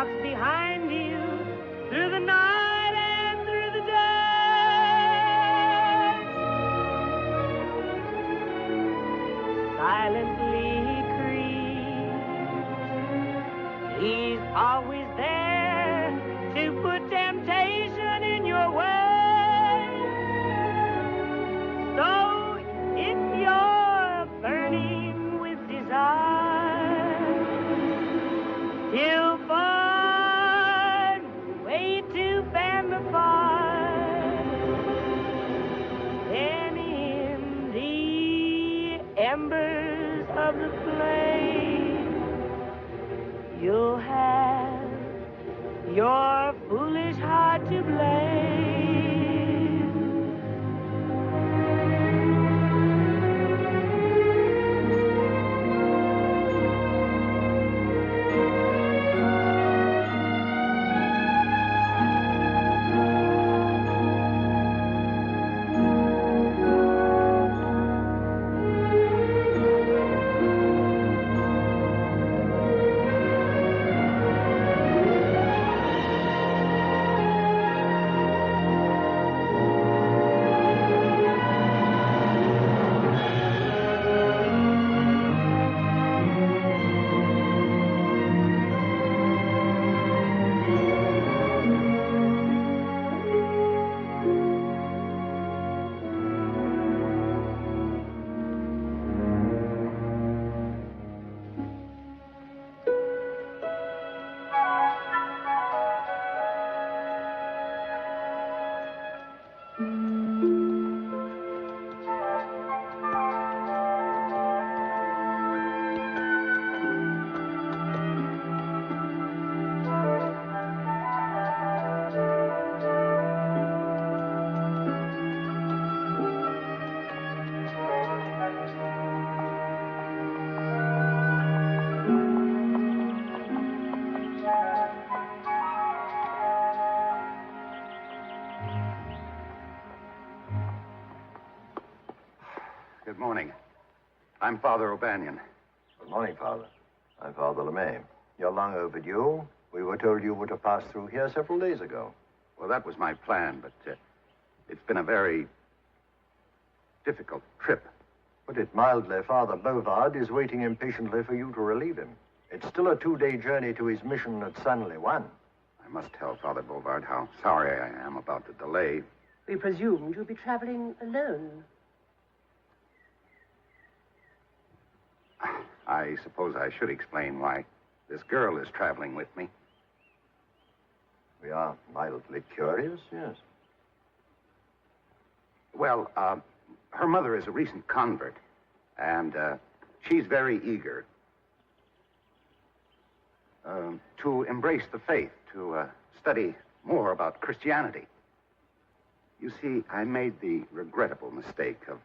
walks behind you through the night and through the day. Silently creeps. He's always there to put temptation in your way. So if you're burning with desire, he'll find a way to fan the fire. Then in the embers of the flame, you'll have your foolish heart to blame. Good morning. I'm Father O'Banion. Good morning, Father. I'm Father LeMay. You're long overdue. We were told you were to pass through here several days ago. Well, that was my plan, but it's been a very difficult trip. Put it mildly, Father Bovard is waiting impatiently for you to relieve him. It's still a 2-day journey to his mission at San Juan. I must tell Father Bovard how sorry I am about the delay. We presumed you'd be traveling alone. I suppose I should explain why this girl is traveling with me. We are mildly curious, yes. Well, her mother is a recent convert, and she's very eager to embrace the faith, to study more about Christianity. You see, I made the regrettable mistake of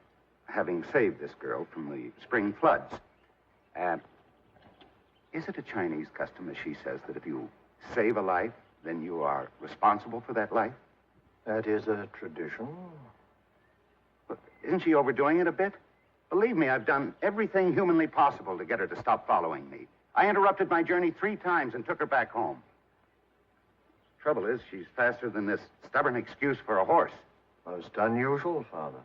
having saved this girl from the spring floods. And is it a Chinese custom, as she says, that if you save a life, then you are responsible for that life? That is a tradition. But isn't she overdoing it a bit? Believe me, I've done everything humanly possible to get her to stop following me. I interrupted my journey 3 times and took her back home. Trouble is, she's faster than this stubborn excuse for a horse. Most unusual, Father.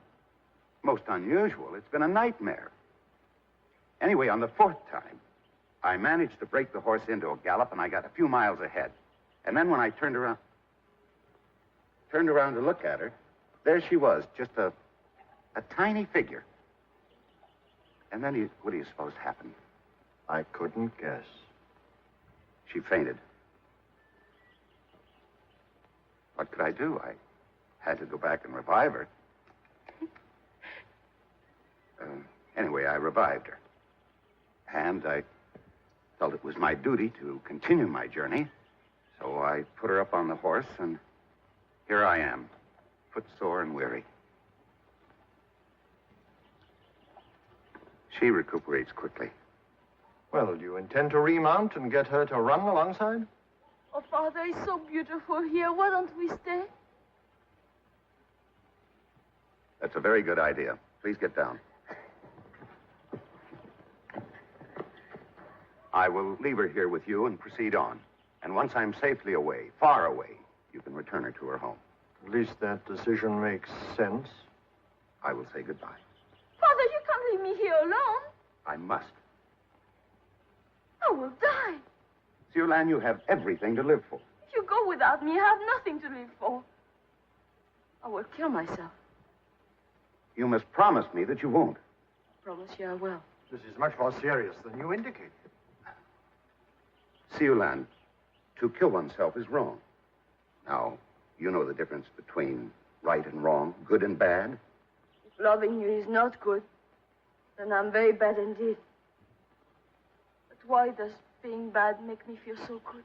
Most unusual? It's been a nightmare. Anyway, on the 4th time, I managed to break the horse into a gallop, and I got a few miles ahead. And then when I turned around to look at her, there she was, just a tiny figure. And then what do you suppose happened? I couldn't guess. She fainted. What could I do? I had to go back and revive her. Anyway, I revived her. And I felt it was my duty to continue my journey. So I put her up on the horse, and here I am, footsore and weary. She recuperates quickly. Well, do you intend to remount and get her to run alongside? Oh, Father, it's so beautiful here. Why don't we stay? That's a very good idea. Please get down. I will leave her here with you and proceed on. And once I'm safely away, far away, you can return her to her home. At least that decision makes sense. I will say goodbye. Father, you can't leave me here alone. I must. I will die. Siu Lan, you have everything to live for. If you go without me, I have nothing to live for. I will kill myself. You must promise me that you won't. I promise you I will. This is much more serious than you indicated. Siu Lan, to kill oneself is wrong. Now, you know the difference between right and wrong, good and bad. If loving you is not good, then I'm very bad indeed. But why does being bad make me feel so good?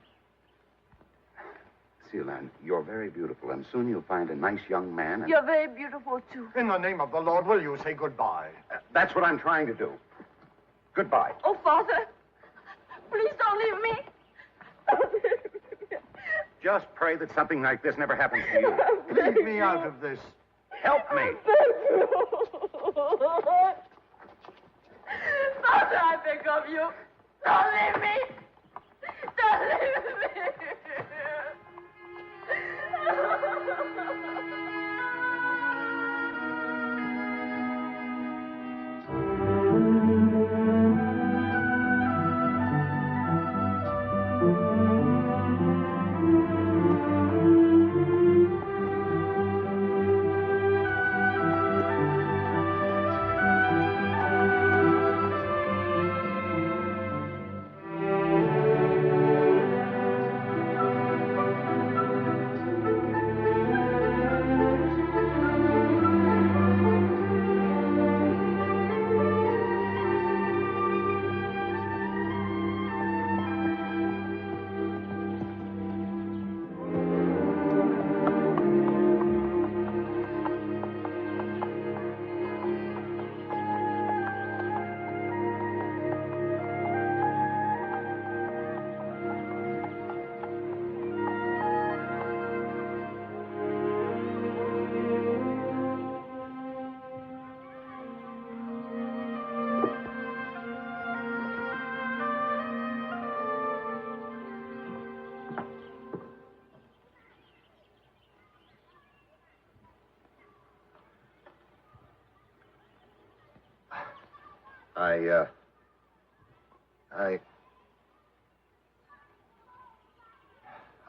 Siu Lan, you're very beautiful, and soon you'll find a nice young man. And... You're very beautiful, too. In the name of the Lord, will you say goodbye? That's what I'm trying to do. Goodbye. Oh, Father, please don't leave me. Just pray that something like this never happens to you. Leave me out of this. Help me. Father, I beg of you. Don't leave me. Don't leave me.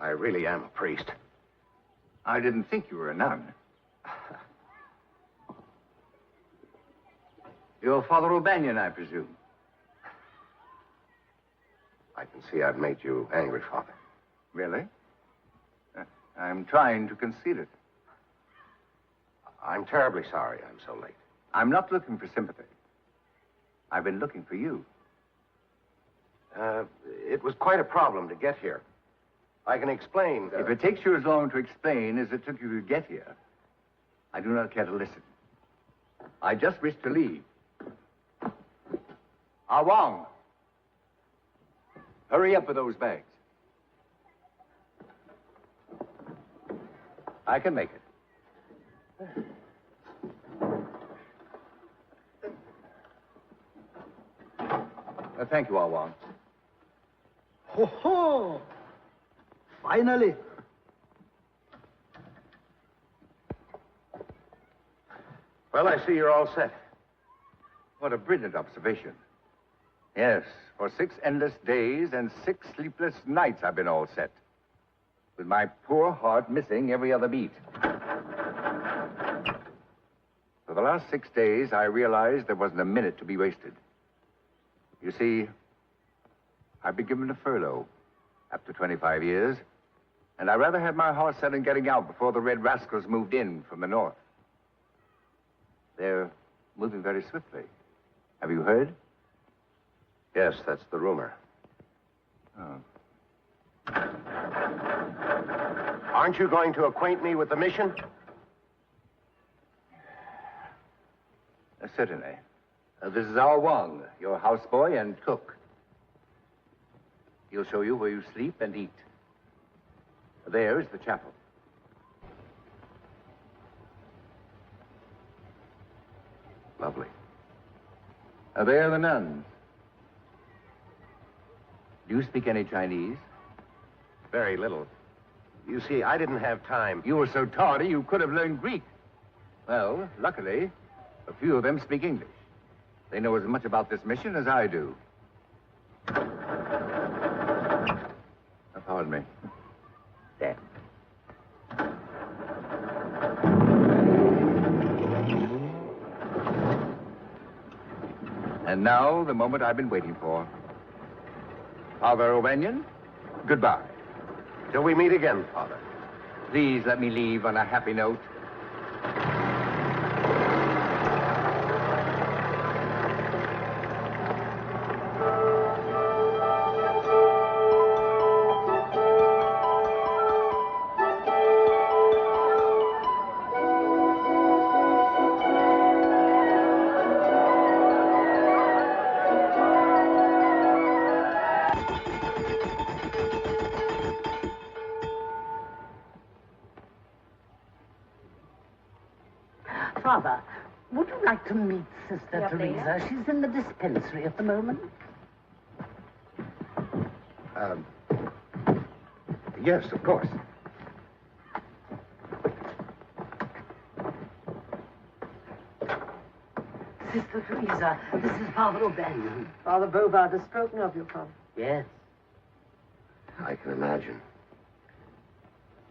I really am a priest. I didn't think you were a nun. You're Father O'Banion, I presume. I can see I've made you angry, Father. Really? I'm trying to conceal it. I'm terribly sorry I'm so late. I'm not looking for sympathy. I've been looking for you. It was quite a problem to get here. I can explain. If it takes you as long to explain as it took you to get here, I do not care to listen. I just wish to leave. Ah Wong, hurry up with those bags. I can make it. Thank you, Ah Wong. Ho ho! Finally. Well, I see you're all set. What a brilliant observation. Yes, for 6 endless days and 6 sleepless nights I've been all set. With my poor heart missing every other beat. For the last 6 days, I realized there wasn't a minute to be wasted. You see, I've been given a furlough after 25 years, and I rather had my heart set on getting out before the Red Rascals moved in from the north. They're moving very swiftly. Have you heard? Yes, that's the rumor. Oh. Aren't you going to acquaint me with the mission? Certainly. This is Ah Wong, your houseboy and cook. He'll show you where you sleep and eat. There is the chapel. Lovely. There are the nuns. Do you speak any Chinese? Very little. You see, I didn't have time. You were so tardy you could have learned Greek. Well, luckily, a few of them speak English. They know as much about this mission as I do. Pardon me. There. And now, the moment I've been waiting for. Father O'Banion, goodbye. Till we meet again, Father. Please let me leave on a happy note. Father, would you like to meet Sister Teresa? She's in the dispensary at the moment. Yes, of course. Sister Teresa, this is Father O'Banion. Father Bovard has spoken of you, Father. Yes. I can imagine.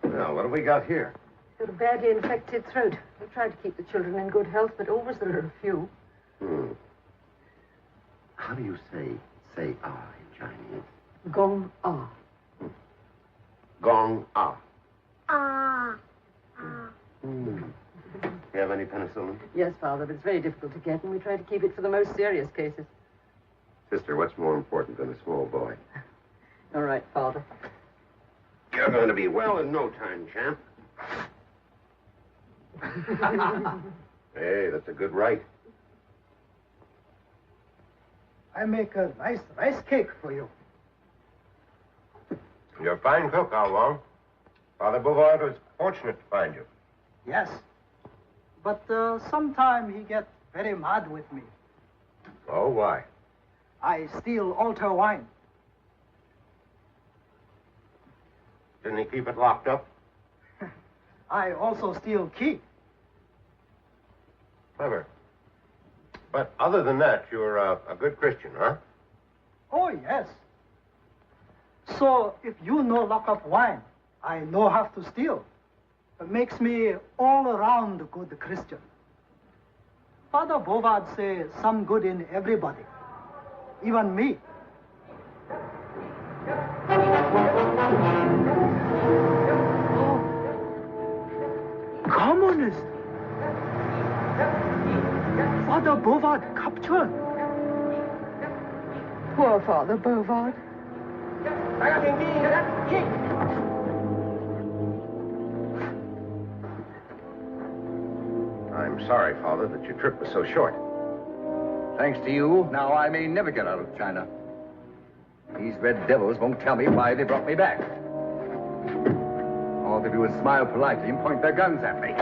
Well, what have we got here? Got a badly infected throat. We tried to keep the children in good health, but always there are a few. How do you say ah in Chinese? Gong ah. Gong ah. Ah. You have any penicillin? Yes, Father, but it's very difficult to get, and we try to keep it for the most serious cases. Sister, what's more important than a small boy? All right, Father. You're going to be well in no time, champ. Hey, that's a good right. I make a nice rice cake for you. You're a fine cook, How Long. Father Bovard was fortunate to find you. Yes. But sometime he gets very mad with me. Oh, why? I steal altar wine. Didn't he keep it locked up? I also steal key. Clever. But other than that, you're a good Christian, huh? Oh, yes. So if you no lock up wine, I no have to steal. It makes me all around good Christian. Father Bovard say some good in everybody, even me. Communist! Father Bovard captured. Poor Father Bovard. I'm sorry, Father, that your trip was so short. Thanks to you, now I may never get out of China. These red devils won't tell me why they brought me back. All they do is smile politely and point their guns at me.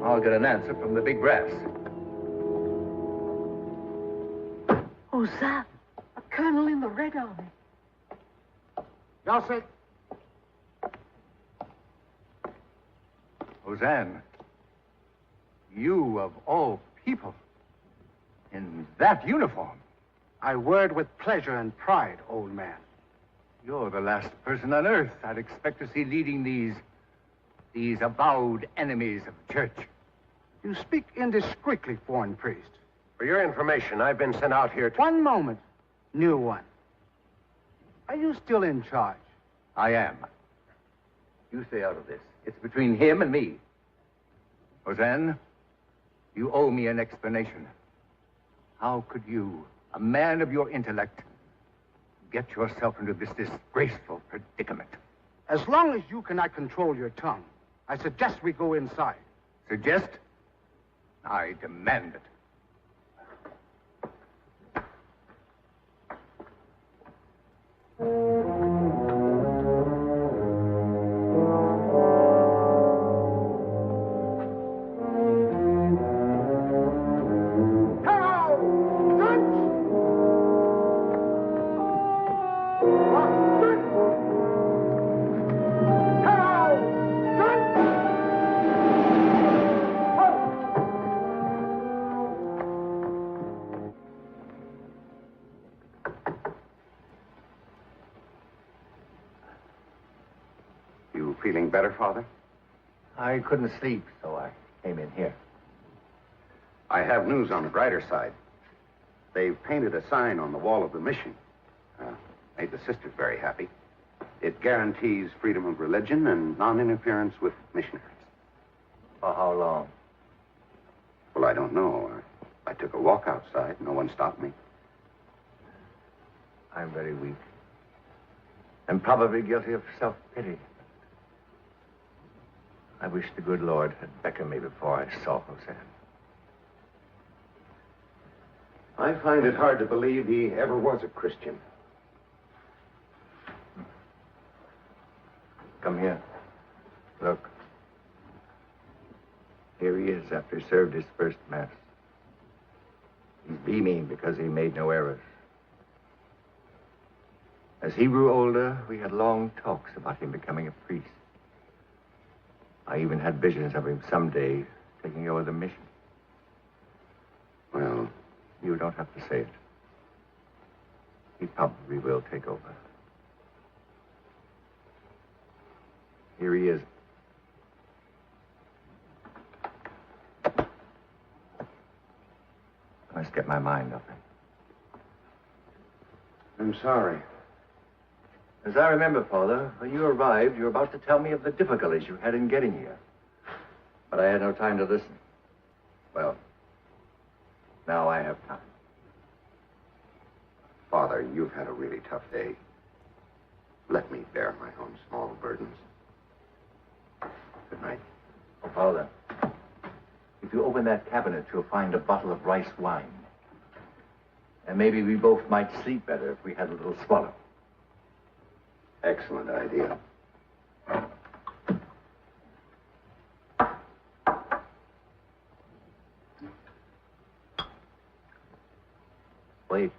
I'll get an answer from the big brass. Oh, Sam, a colonel in the Red Army. Yossi. Hosanna, you of all people, in that uniform. I word with pleasure and pride, old man. You're the last person on earth I'd expect to see leading these avowed enemies of the church. You speak indiscreetly, foreign priest. For your information, I've been sent out here to... One moment, new one. Are you still in charge? I am. You stay out of this. It's between him and me. Hosanna, you owe me an explanation. How could you, a man of your intellect, get yourself into this disgraceful predicament? As long as you cannot control your tongue, I suggest we go inside. Suggest? I demand it. feeling better, Father? I couldn't sleep, so I came in here. I have news on the brighter side. They've painted a sign on the wall of the mission. Made the sisters very happy. It guarantees freedom of religion and non-interference with missionaries. For how long? Well, I don't know. I took a walk outside. No one stopped me. I'm very weak. And probably guilty of self-pity. I wish the good Lord had beckoned me before I saw Jose. I find it hard to believe he ever was a Christian. Come here. Look. Here he is after he served his first Mass. He's beaming because he made no errors. As he grew older, we had long talks about him becoming a priest. I even had visions of him someday taking over the mission. Well, you don't have to say it. He probably will take over. Here he is. I must get my mind off him. I'm sorry. As I remember, Father, when you arrived, you were about to tell me of the difficulties you had in getting here. But I had no time to listen. Well, now I have time. Father, you've had a really tough day. Let me bear my own small burdens. Good night. Oh, Father, if you open that cabinet, you'll find a bottle of rice wine. And maybe we both might sleep better if we had a little swallow. Excellent idea. Wait.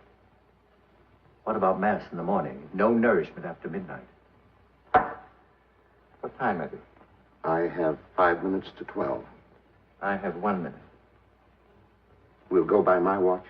What about Mass in the morning? No nourishment after midnight. What time is it? I have 5 minutes to 12. I have 1 minute. We'll go by my watch.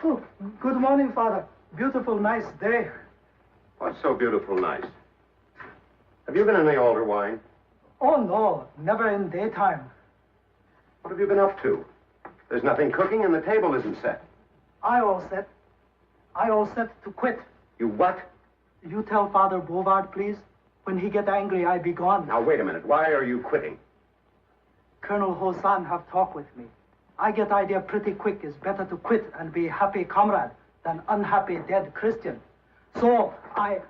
Oh, good morning, Father. Beautiful, nice day. What's so beautiful nice? Have you been in the altar wine? Oh, no, never in daytime. What have you been up to? There's nothing cooking and the table isn't set. I all set to quit. You what? You tell Father Bovard, please. When he get angry, I be gone. Now, wait a minute. Why are you quitting? Colonel Hosan have talked with me. I get idea pretty quick. It's better to quit and be happy comrade than unhappy dead Christian. So I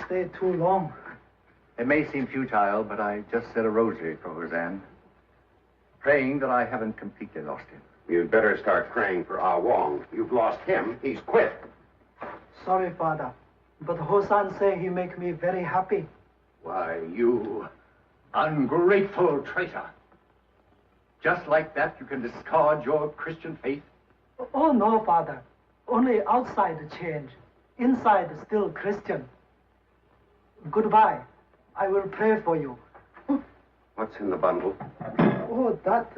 stay too long. It may seem futile, but I just said a rosary for Hosan, praying that I haven't completely lost him. You'd better start praying for Ah Wong. You've lost him. He's quit. Sorry, Father, but Hosan say he make me very happy. Why, you ungrateful traitor. Just like that, you can discard your Christian faith? Oh, no, Father. Only outside change. Inside still Christian. Goodbye. I will pray for you. What's in the bundle? Oh, that,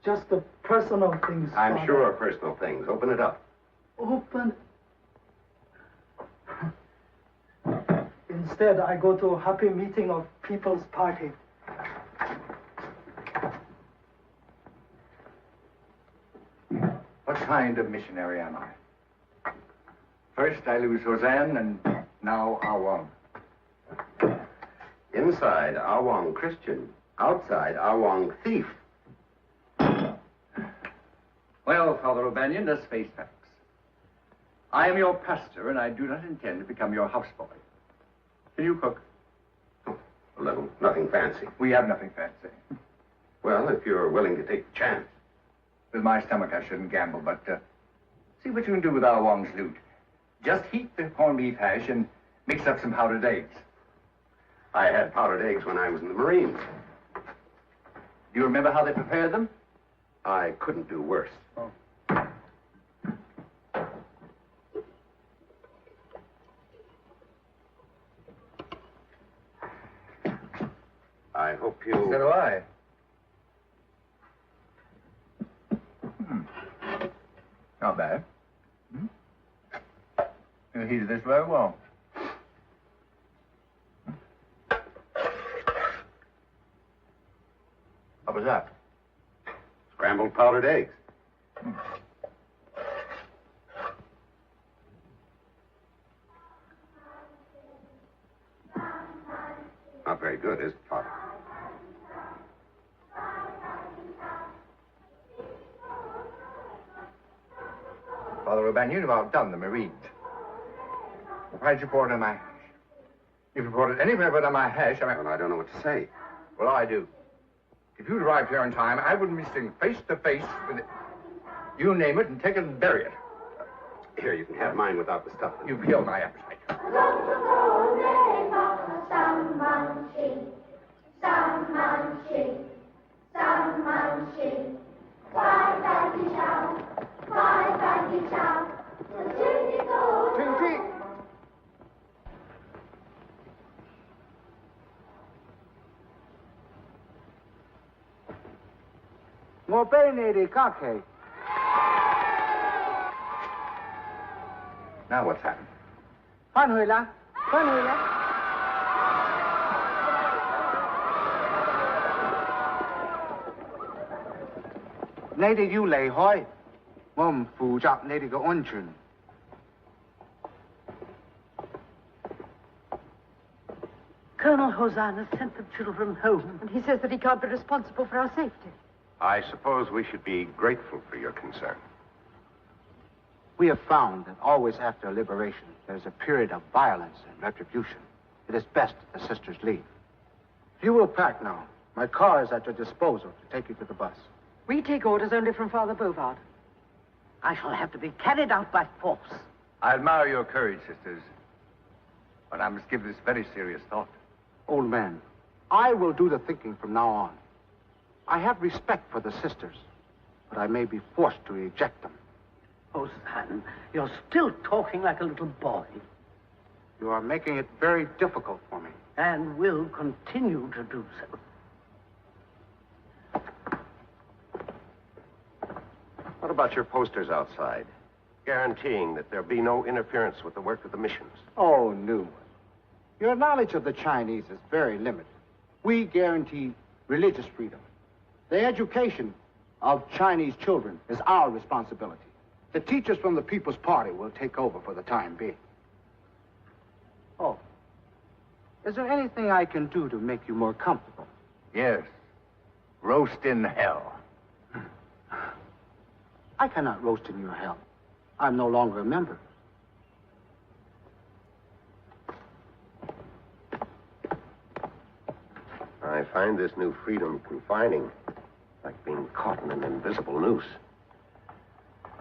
just the personal things, I'm Father. sure personal things. Open it up. Open. Instead, I go to a happy meeting of People's Party. What kind of missionary am I? First, I lose Hosan, and now Ah Wong. Inside, Ah Wong Christian. Outside, Ah Wong thief. Well, Father O'Banion, let's face facts. I am your pastor, and I do not intend to become your houseboy. Can you cook? Oh, a little. Nothing fancy. We have nothing fancy. Well, if you're willing to take the chance. With my stomach, I shouldn't gamble, but see what you can do with our Wong's loot. Just heat the corned beef hash and mix up some powdered eggs. I had powdered eggs when I was in the Marines. Do you remember how they prepared them? I couldn't do worse. Oh. I hope you... So do I. Not bad. You heated this very well. What was that? Scrambled powdered eggs. Not very good, is it, Father? Father O'Banion, you've outdone the Marines. Why'd you pour it on my hash? If you poured it anywhere but on my hash, Well, I don't know what to say. Well, I do. If you'd arrived here in time, I wouldn't be sitting face to face with it. You name it and take it and bury it. Here, you can have mine without the stuff. You've killed my appetite. Now what's happened? 翻回来，翻回来。你哋要離開，我唔負責你哋嘅安全。Colonel Hosanna sent the children home. And he says that he can't be responsible for our safety. I suppose we should be grateful for your concern. We have found that always after liberation, there's a period of violence and retribution. It is best that the sisters leave. If you will pack now, my car is at your disposal to take you to the bus. We take orders only from Father Bovard. I shall have to be carried out by force. I admire your courage, sisters. But I must give this very serious thought. Old man, I will do the thinking from now on. I have respect for the sisters, but I may be forced to eject them. Oh, son, you're still talking like a little boy. You are making it very difficult for me. And will continue to do so. What about your posters outside? Guaranteeing that there'll be no interference with the work of the missions. Oh, Newman. Your knowledge of the Chinese is very limited. We guarantee religious freedom. The education of Chinese children is our responsibility. The teachers from the People's Party will take over for the time being. Oh. Is there anything I can do to make you more comfortable? Yes. Roast in hell. I cannot roast in your hell. I'm no longer a member. I find this new freedom confining, like being caught in an invisible noose.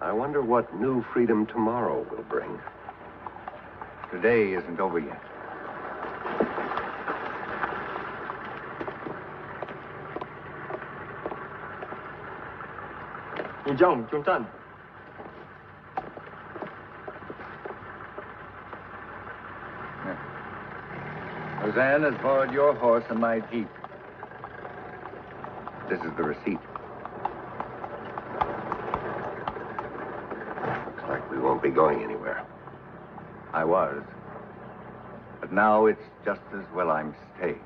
I wonder what new freedom tomorrow will bring. Today isn't over yet. Roseanne has borrowed your horse and my jeep. This is the receipt. Looks like we won't be going anywhere. I was. But now it's just as well I'm staying.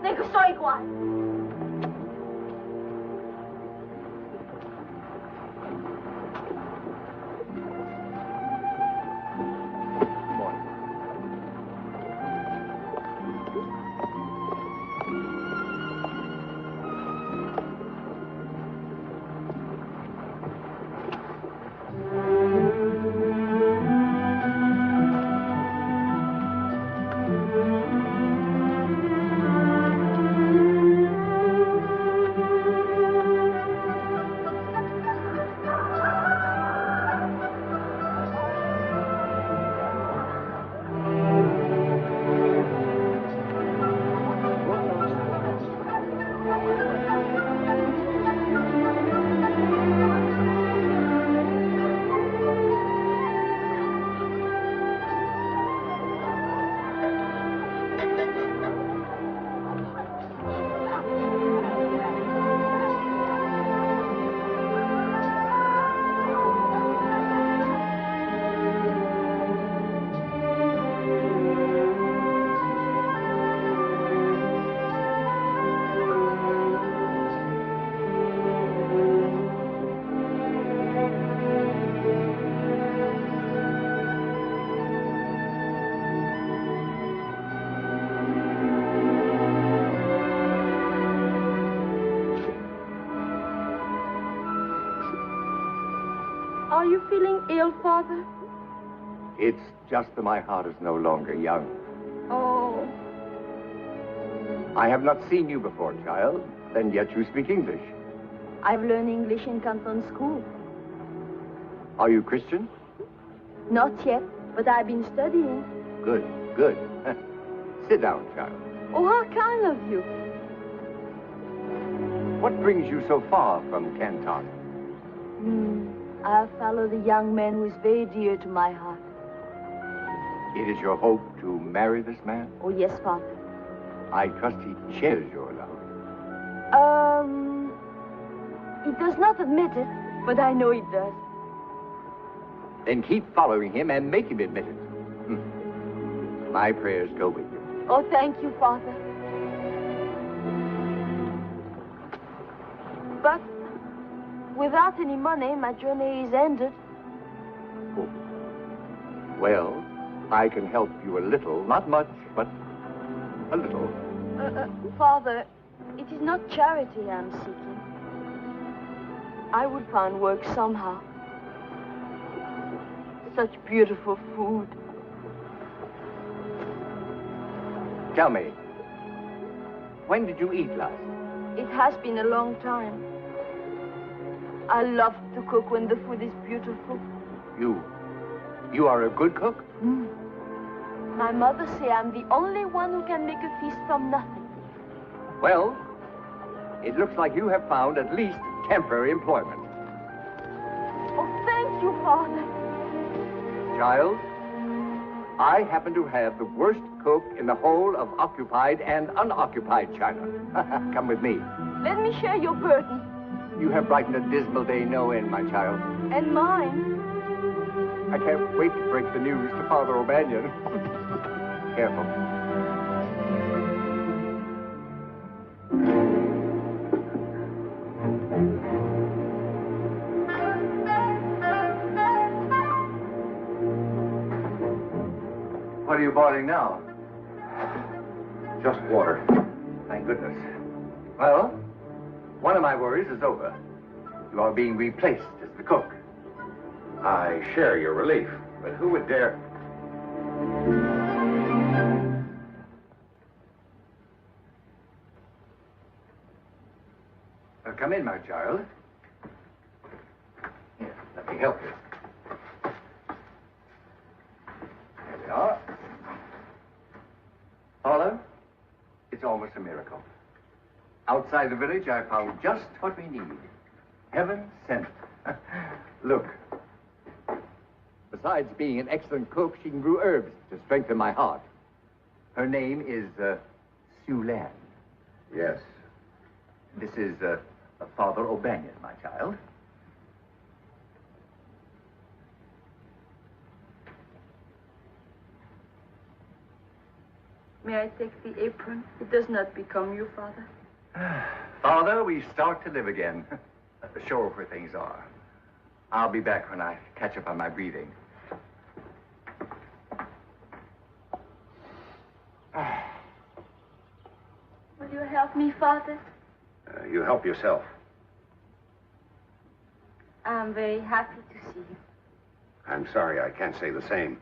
Này cái xoay quài you feeling ill, Father? It's just that my heart is no longer young. Oh. I have not seen you before, child, and yet you speak English. I've learned English in Canton school. Are you Christian? Not yet, but I've been studying. Good, good. Sit down, child. Oh, how kind of you. What brings you so far from Canton? I follow the young man who is very dear to my heart. It is your hope to marry this man? Oh, yes, Father. I trust he shares your love. He does not admit it, but I know he does. Then keep following him and make him admit it. My prayers go with you. Oh, thank you, Father. But without any money, my journey is ended. Oh. Well, I can help you a little. Not much, but a little. Father, it is not charity I'm seeking. I would find work somehow. Such beautiful food. Tell me, when did you eat last? It has been a long time. I love to cook when the food is beautiful. You are a good cook? My mother say I'm the only one who can make a feast from nothing. Well, it looks like you have found at least temporary employment. Oh, thank you, Father. Child, I happen to have the worst cook in the whole of occupied and unoccupied China. Come with me. Let me share your burden. You have brightened a dismal day no end, my child. And mine. I can't wait to break the news to Father O'Banion. Careful. What are you boiling now? Just water. Thank goodness. Well, one of my worries is over. You are being replaced as the cook. I share your relief, but who would dare... Come in, my child. Here, let me help you. There we are. Paula, it's almost a miracle. Outside the village, I found just what we need. Heaven sent. Look. Besides being an excellent cook, she can brew herbs to strengthen my heart. Her name is Siu Lan. Yes. This is Father O'Banion, my child. May I take the apron? It does not become you, Father. Father, we start to live again. Show her where things are. I'll be back when I catch up on my breathing. Will you help me, Father? You help yourself. I'm very happy to see you. I'm sorry, I can't say the same.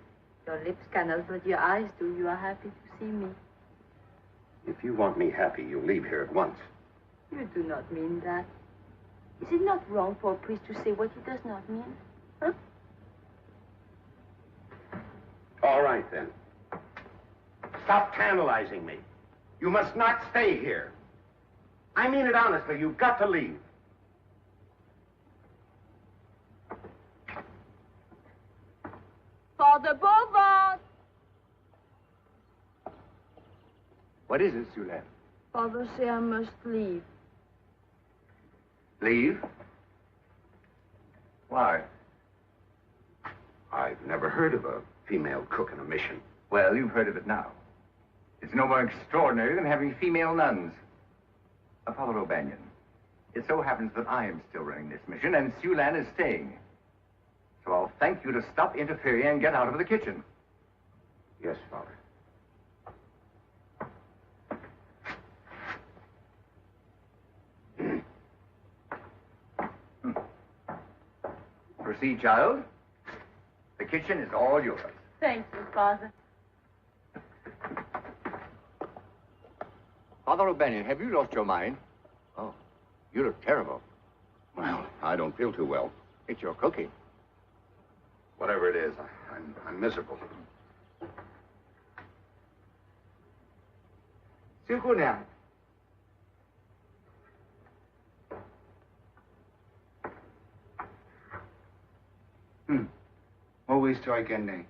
Your lips cannot, but your eyes do. You are happy to see me. If you want me happy, you leave here at once. You do not mean that. Is it not wrong for a priest to say what he does not mean? Huh? All right, then. Stop tantalizing me. You must not stay here. I mean it honestly. You've got to leave. Father Bovard! What is it, Siu Lan? Father say I must leave. Leave? Why? I've never heard of a female cook in a mission. Well, you've heard of it now. It's no more extraordinary than having female nuns. Father O'Banion, it so happens that I am still running this mission, and Siu Lan is staying. So I'll thank you to stop interfering and get out of the kitchen. Yes, Father. Proceed, child. The kitchen is all yours. Thank you, Father. Father O'Banion, have you lost your mind? Oh, you look terrible. Well, I don't feel too well. It's your cooking. Whatever it is, I'm miserable. Siu Lan. Always try again,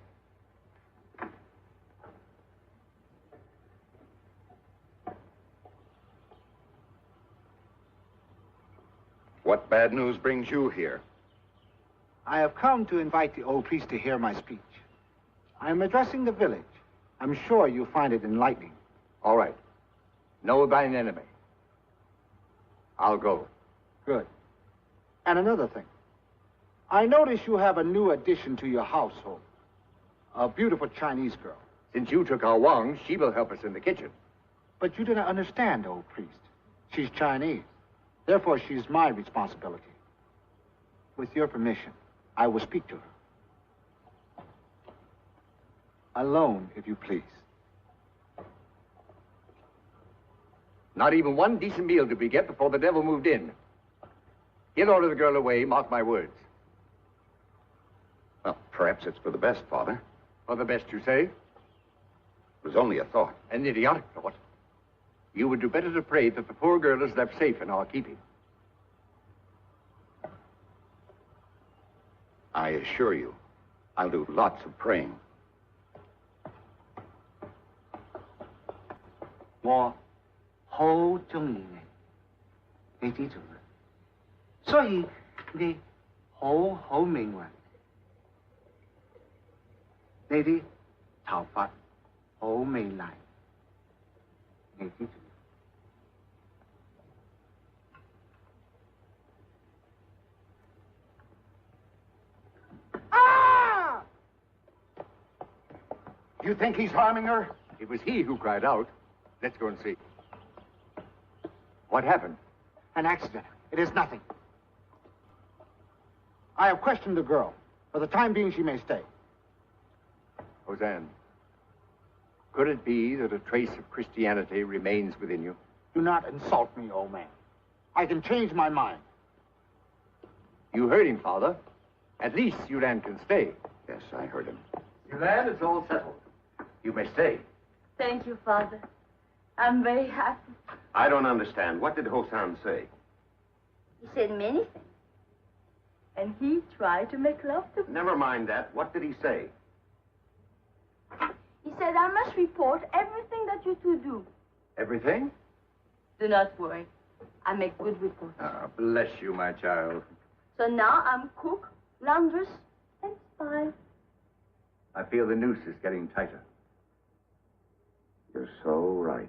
What bad news brings you here? I have come to invite the old priest to hear my speech. I am addressing the village. I'm sure you'll find it enlightening. All right. No thine enemy. I'll go. Good. And another thing. I notice you have a new addition to your household. A beautiful Chinese girl. Since you took our Wang, she will help us in the kitchen. But you didn't understand, old priest. She's Chinese. Therefore, she's my responsibility. With your permission, I will speak to her. Alone, if you please. Not even one decent meal did we get before the devil moved in. He'll order the girl away, mark my words. Well, perhaps it's for the best, Father. For the best, you say? It was only a thought. An idiotic thought. You would do better to pray that the poor girl is left safe in our keeping. I assure you, I'll do lots of praying. 我好中意你，你知道嗎？所以你好命運，你啲頭髮好美麗，你知道嗎？ You think he's harming her? It was he who cried out. Let's go and see. What happened? An accident. It is nothing. I have questioned the girl. For the time being, she may stay. Hosanna, could it be that a trace of Christianity remains within you? Do not insult me, old man. I can change my mind. You heard him, Father. At least Siu Lan can stay. Yes, I heard him. Siu Lan, it's all settled. You may stay. Thank you, Father. I'm very happy. I don't understand. What did Hosan say? He said many things. And he tried to make love to me. Never mind that. What did he say? He said I must report everything that you two do. Everything? Do not worry. I make good reports. Ah, bless you, my child. So now I'm cook, laundress, and spy. I feel the noose is getting tighter. You're so right.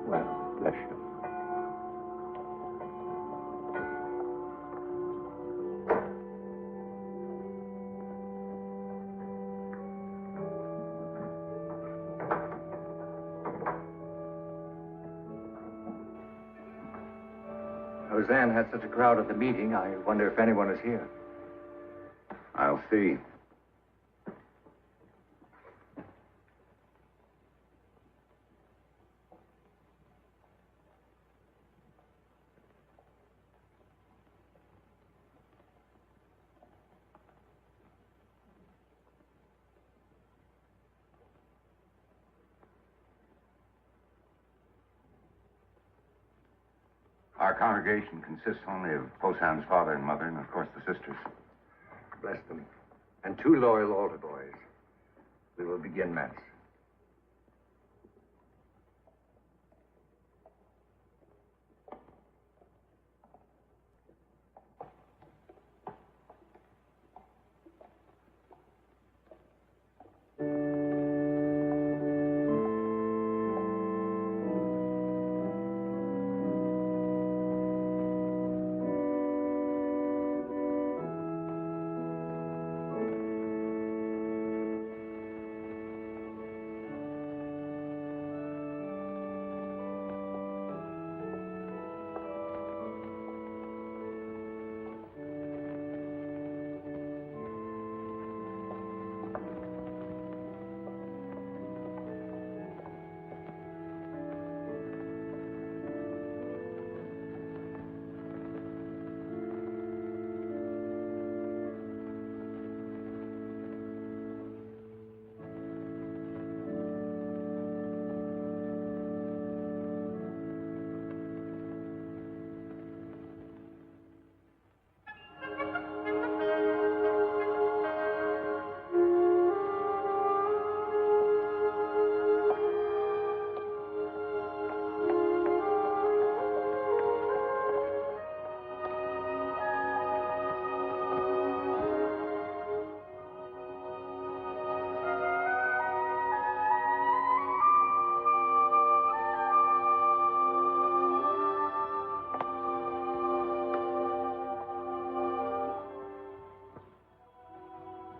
Well, bless you. Hosanna had such a crowd at the meeting, I wonder if anyone is here. I'll see. Our congregation consists only of Posan's father and mother, and of course the sisters. Bless them. And 2 loyal altar boys. We will begin Mass.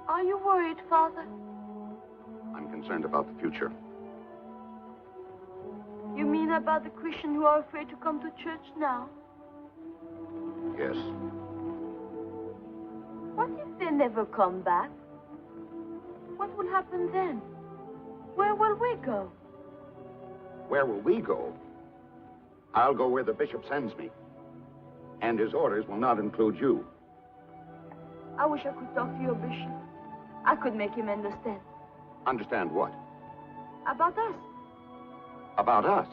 Are you worried, Father? I'm concerned about the future. You mean about the Christians who are afraid to come to church now? Yes. What if they never come back? What will happen then? Where will we go? Where will we go? I'll go where the bishop sends me. And his orders will not include you. I wish I could talk to your bishop. I could make him understand. Understand what? About us. About us?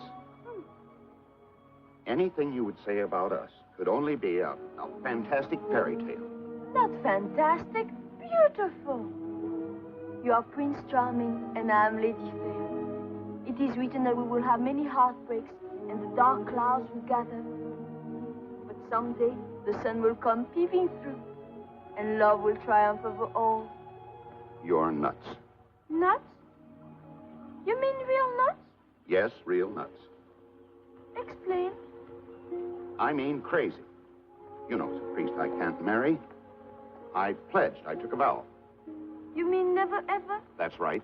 Anything you would say about us could only be a fantastic fairy tale. Not fantastic, beautiful. You are Prince Charming, and I am Lady Fair. It is written that we will have many heartbreaks, and the dark clouds will gather. But someday, the sun will come peeping through, and love will triumph over all. You're nuts. Nuts? You mean real nuts? Yes, real nuts. Explain. I mean crazy. You know, as a priest, I can't marry. I pledged. I took a vow. You mean never ever? That's right.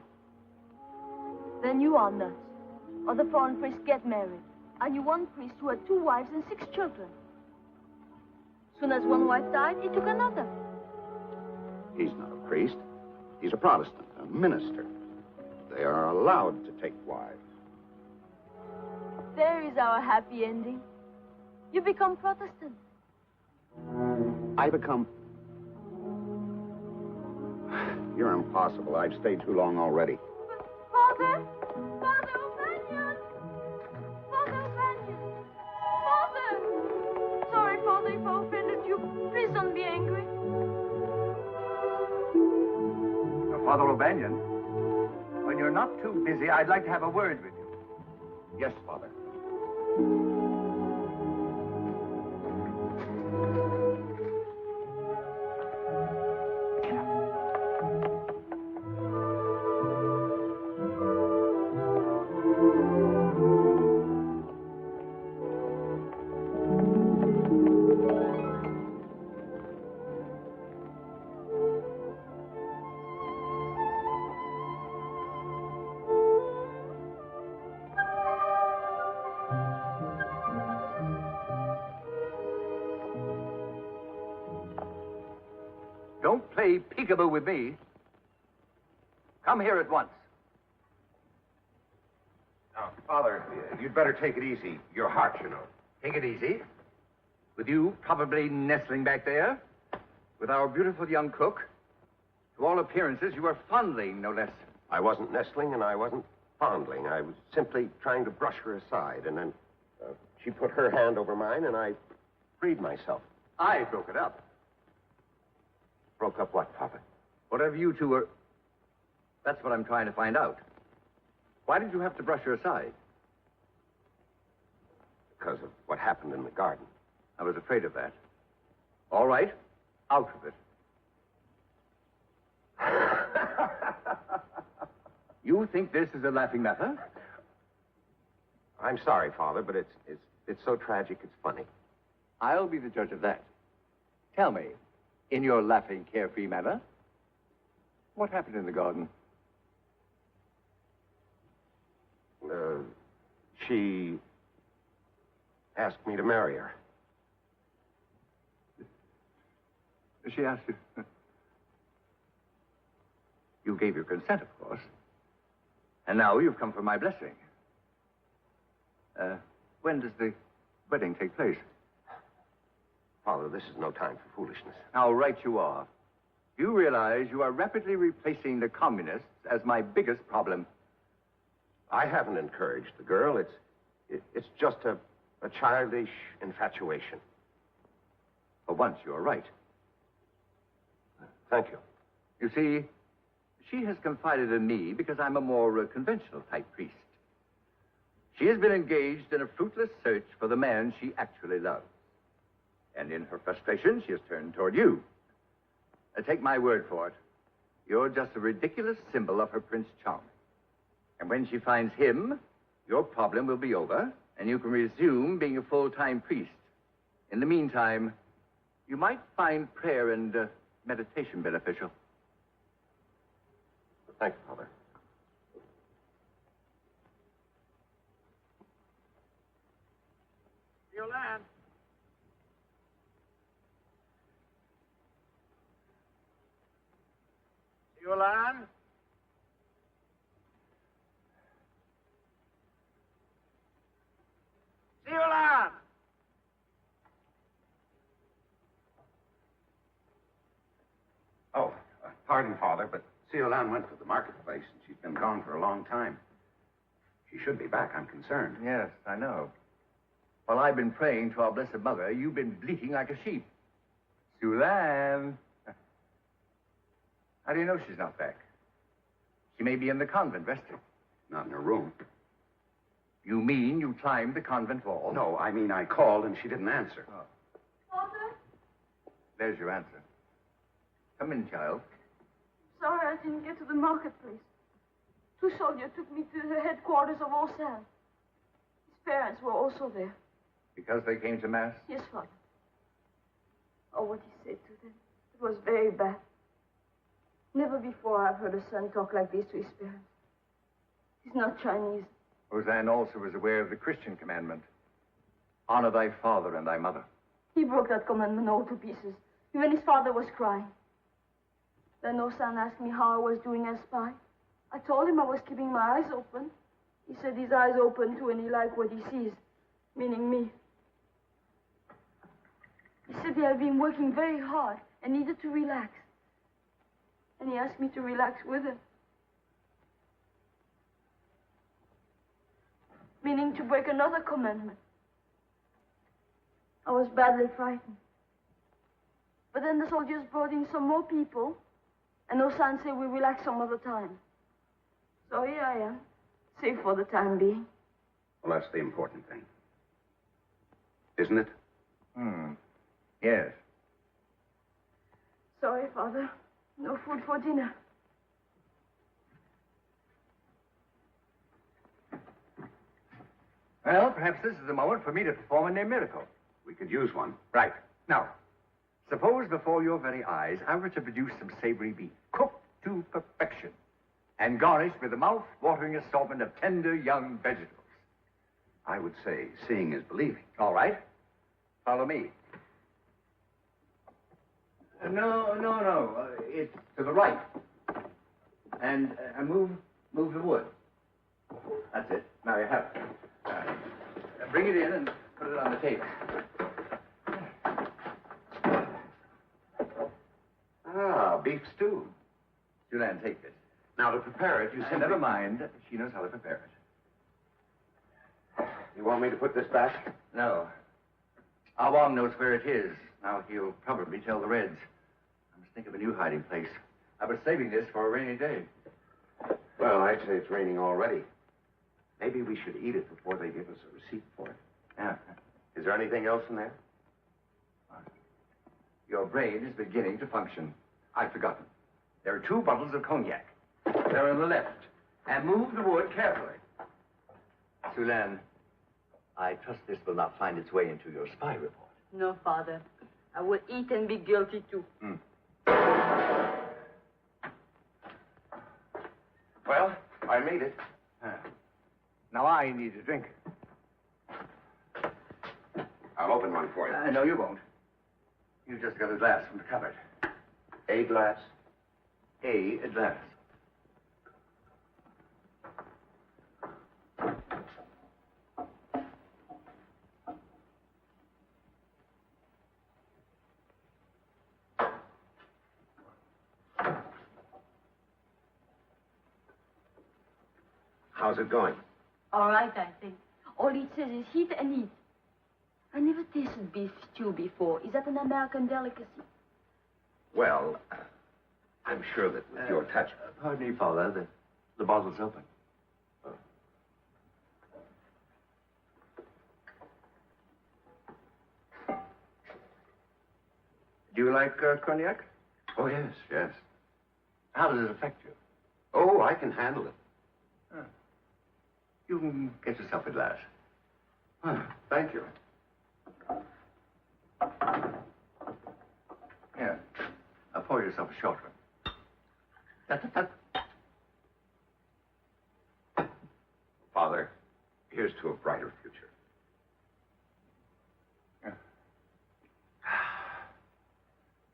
Then you are nuts. Other foreign priests get married. And you one priest who had 2 wives and 6 children. Soon as one wife died, he took another. He's not a priest. He's a Protestant, a minister. They are allowed to take wives. There is our happy ending. You become Protestant. I become... You're impossible. I've stayed too long already. Father! Father O'Banion! Father O'Banion! Father! Sorry, Father, if I offended you. Please don't be angry. Father O'Banion, when you're not too busy, I'd like to have a word with you. Yes, Father. Don't play peekaboo with me. Come here at once. Now, Father, you'd better take it easy. Your heart, you know. Take it easy. With you probably nestling back there, with our beautiful young cook. To all appearances, you were fondling, no less. I wasn't nestling and I wasn't fondling. I was simply trying to brush her aside, and then She put her hand over mine, and I freed myself. I broke it up. Broke up what, Papa? Whatever you two were... That's what I'm trying to find out. Why did you have to brush her aside? Because of what happened in the garden. I was afraid of that. All right, out of it. You think this is a laughing matter? I'm sorry, Father, but it's so tragic it's funny. I'll be the judge of that. Tell me, in your laughing, carefree manner, what happened in the garden? She asked me to marry her. She asked you? You gave your consent, of course. And now you've come for my blessing. When does the wedding take place? Father, this is no time for foolishness. How right you are. You realize you are rapidly replacing the communists as my biggest problem. I haven't encouraged the girl. It's just a childish infatuation. For once, you're right. Thank you. You see, she has confided in me because I'm a more conventional type priest. She has been engaged in a fruitless search for the man she actually loves. And in her frustration, she has turned toward you. Take my word for it. You're just a ridiculous symbol of her Prince Charming. And when she finds him, your problem will be over, and you can resume being a full-time priest. In the meantime, you might find prayer and meditation beneficial. Thank you, Father. Siu Lan. Siu Lan. Siu Lan. Oh, pardon, Father, but Siu Lan went to the marketplace, and she's been gone for a long time. She should be back, I'm concerned. Yes, I know. While I've been praying to our Blessed Mother, you've been bleating like a sheep. Siu Lan. How do you know she's not back? She may be in the convent resting. Not in her room. You mean you climbed the convent wall? No, I mean I called and she didn't answer. Oh. Father? There's your answer. Come in, child. Sorry I didn't get to the marketplace. 2 soldiers took me to the headquarters of Osan. His parents were also there. Because they came to Mass? Yes, Father. Oh, what he said to them. It was very bad. Never before I've heard a son talk like this to his parents. He's not Chinese. Osan also was aware of the Christian commandment. Honor thy father and thy mother. He broke that commandment all to pieces. Even his father was crying. Then Osan asked me how I was doing as spy. I told him I was keeping my eyes open. He said his eyes open too and he liked what he sees, meaning me. He said he had been working very hard and needed to relax. And he asked me to relax with him. Meaning to break another commandment. I was badly frightened. But then the soldiers brought in some more people, and Osan said we relax some other time. So here I am, safe for the time being. Well, that's the important thing. Isn't it? Yes. Sorry, Father. No food for dinner. Well, perhaps this is the moment for me to perform a near miracle. We could use one. Right. Now, suppose before your very eyes I were to produce some savory beef, cooked to perfection, and garnished with a mouth-watering assortment of tender young vegetables. I would say seeing is believing. All right. Follow me. No. It's to the right. And move the wood. That's it. Now you have it. Bring it in and put it on the table. Ah, beef stew. Siu Lan, take this. Now, to prepare it, you simply... Never mind. She knows how to prepare it. You want me to put this back? No. Ah Wong knows where it is. Now he'll probably tell the Reds. I must think of a new hiding place. I was saving this for a rainy day. Well, I'd say it's raining already. Maybe we should eat it before they give us a receipt for it. Yeah. Is there anything else in there? Your brain is beginning to function. I've forgotten. There are 2 bottles of cognac. They're on the left. And move the wood carefully. Siu Lan, I trust this will not find its way into your spy report. No, Father. I will eat and be guilty too. Well, I made it. Now I need a drink. I'll open one for you. No, you won't. You just got a glass from the cupboard. A glass? A glass. How's it going? All right, I think. All it says is heat and eat. I never tasted beef stew before. Is that an American delicacy? Well, I'm sure that with your touch... Pardon me, Father. The bottle's open. Do you like cognac? Oh, yes, yes. How does it affect you? Oh, I can handle it. You can get yourself a glass. Thank you. Here. I'll pour yourself a short one. Father, here's to a brighter future.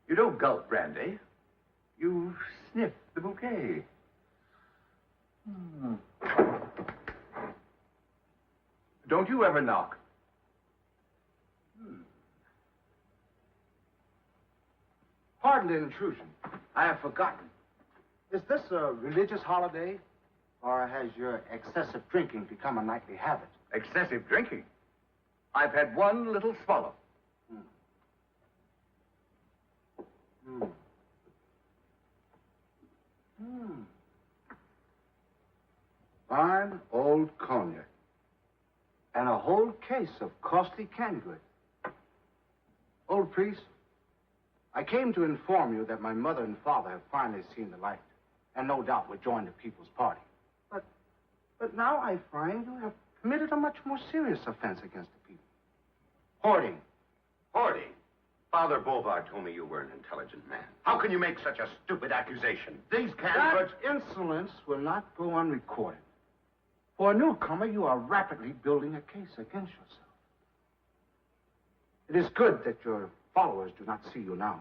You don't gulp brandy. You sniff the bouquet. Don't you ever knock? Pardon the intrusion. I have forgotten. Is this a religious holiday, or has your excessive drinking become a nightly habit? Excessive drinking? I've had one little swallow. Fine old cognac. And a whole case of costly canned goods. Old priest, I came to inform you that my mother and father have finally seen the light, and no doubt will join the People's Party. But now I find you have committed a much more serious offense against the people. Hoarding. Hoarding? Father Bovard told me you were an intelligent man. How can you make such a stupid accusation? These canned goods... That insolence will not go unrecorded. For a newcomer, you are rapidly building a case against yourself. It is good that your followers do not see you now.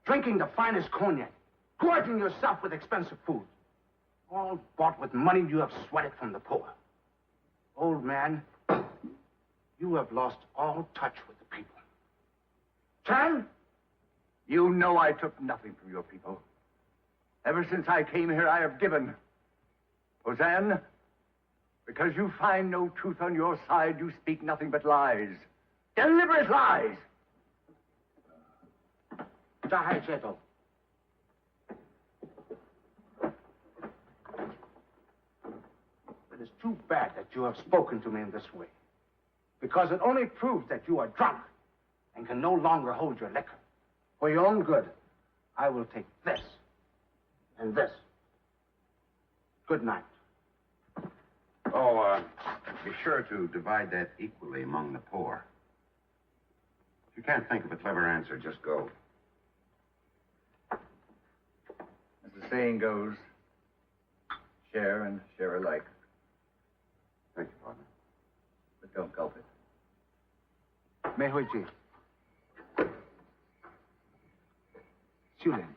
Drinking the finest cognac, gorging yourself with expensive food, all bought with money you have sweated from the poor. Old man, you have lost all touch with the people. Chan, you know I took nothing from your people. Ever since I came here, I have given. Hosanna, because you find no truth on your side, you speak nothing but lies. Deliberate lies. It is too bad that you have spoken to me in this way, because it only proves that you are drunk and can no longer hold your liquor. For your own good, I will take this and this. Good night. Oh, be sure to divide that equally among the poor. If you can't think of a clever answer, just go. As the saying goes, share and share alike. Thank you, Father. But don't gulp it. Meihuiji. Siu Lan.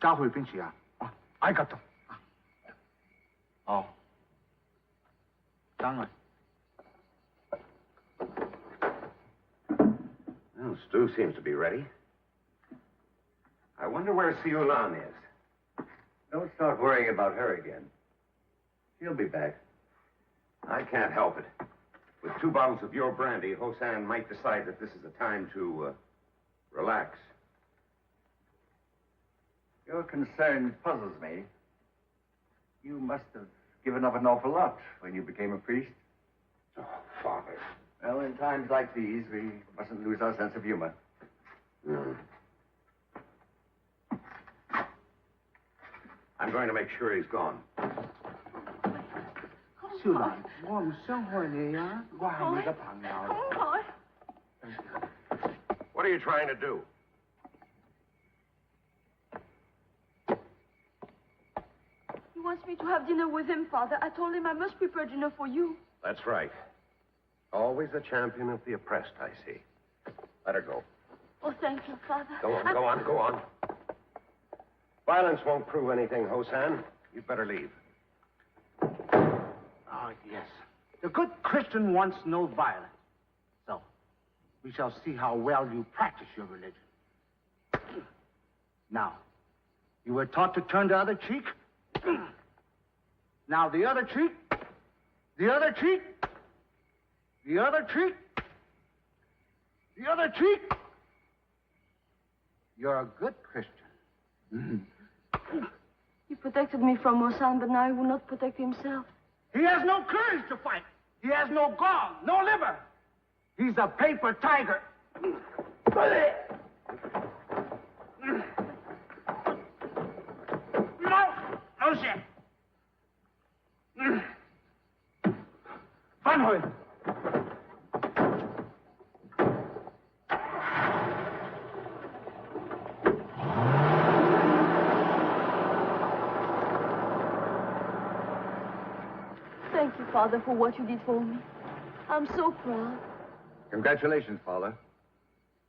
加回冰淇啊。I got them. Oh. Done. Well, stew seems to be ready. I wonder where Siu Lan is. Don't start worrying about her again. She'll be back. I can't help it. With 2 bottles of your brandy, Hosan might decide that this is a time to relax. Your concern puzzles me. You must have given up an awful lot when you became a priest. Oh, Father. Well, in times like these, we mustn't lose our sense of humor. I'm going to make sure he's gone. Siu Lan, 我唔想去你啊，我係你嘅朋友。 What are you trying to do? He wants me to have dinner with him, Father. I told him I must prepare dinner for you. That's right. Always a champion of the oppressed, I see. Let her go. Oh, thank you, Father. Go on. Violence won't prove anything, Hosan. You'd better leave. Oh, yes. The good Christian wants no violence. So, we shall see how well you practice your religion. Now, you were taught to turn the other cheek. Now, the other cheek. The other cheek. The other cheek. The other cheek. You're a good Christian. He protected me from Hosan, but now he will not protect himself. He has no courage to fight. He has no gall, no liver. He's a paper tiger. No shit. 翻去。 Thank you, Father, for what you did for me. I'm so proud. Congratulations, Father.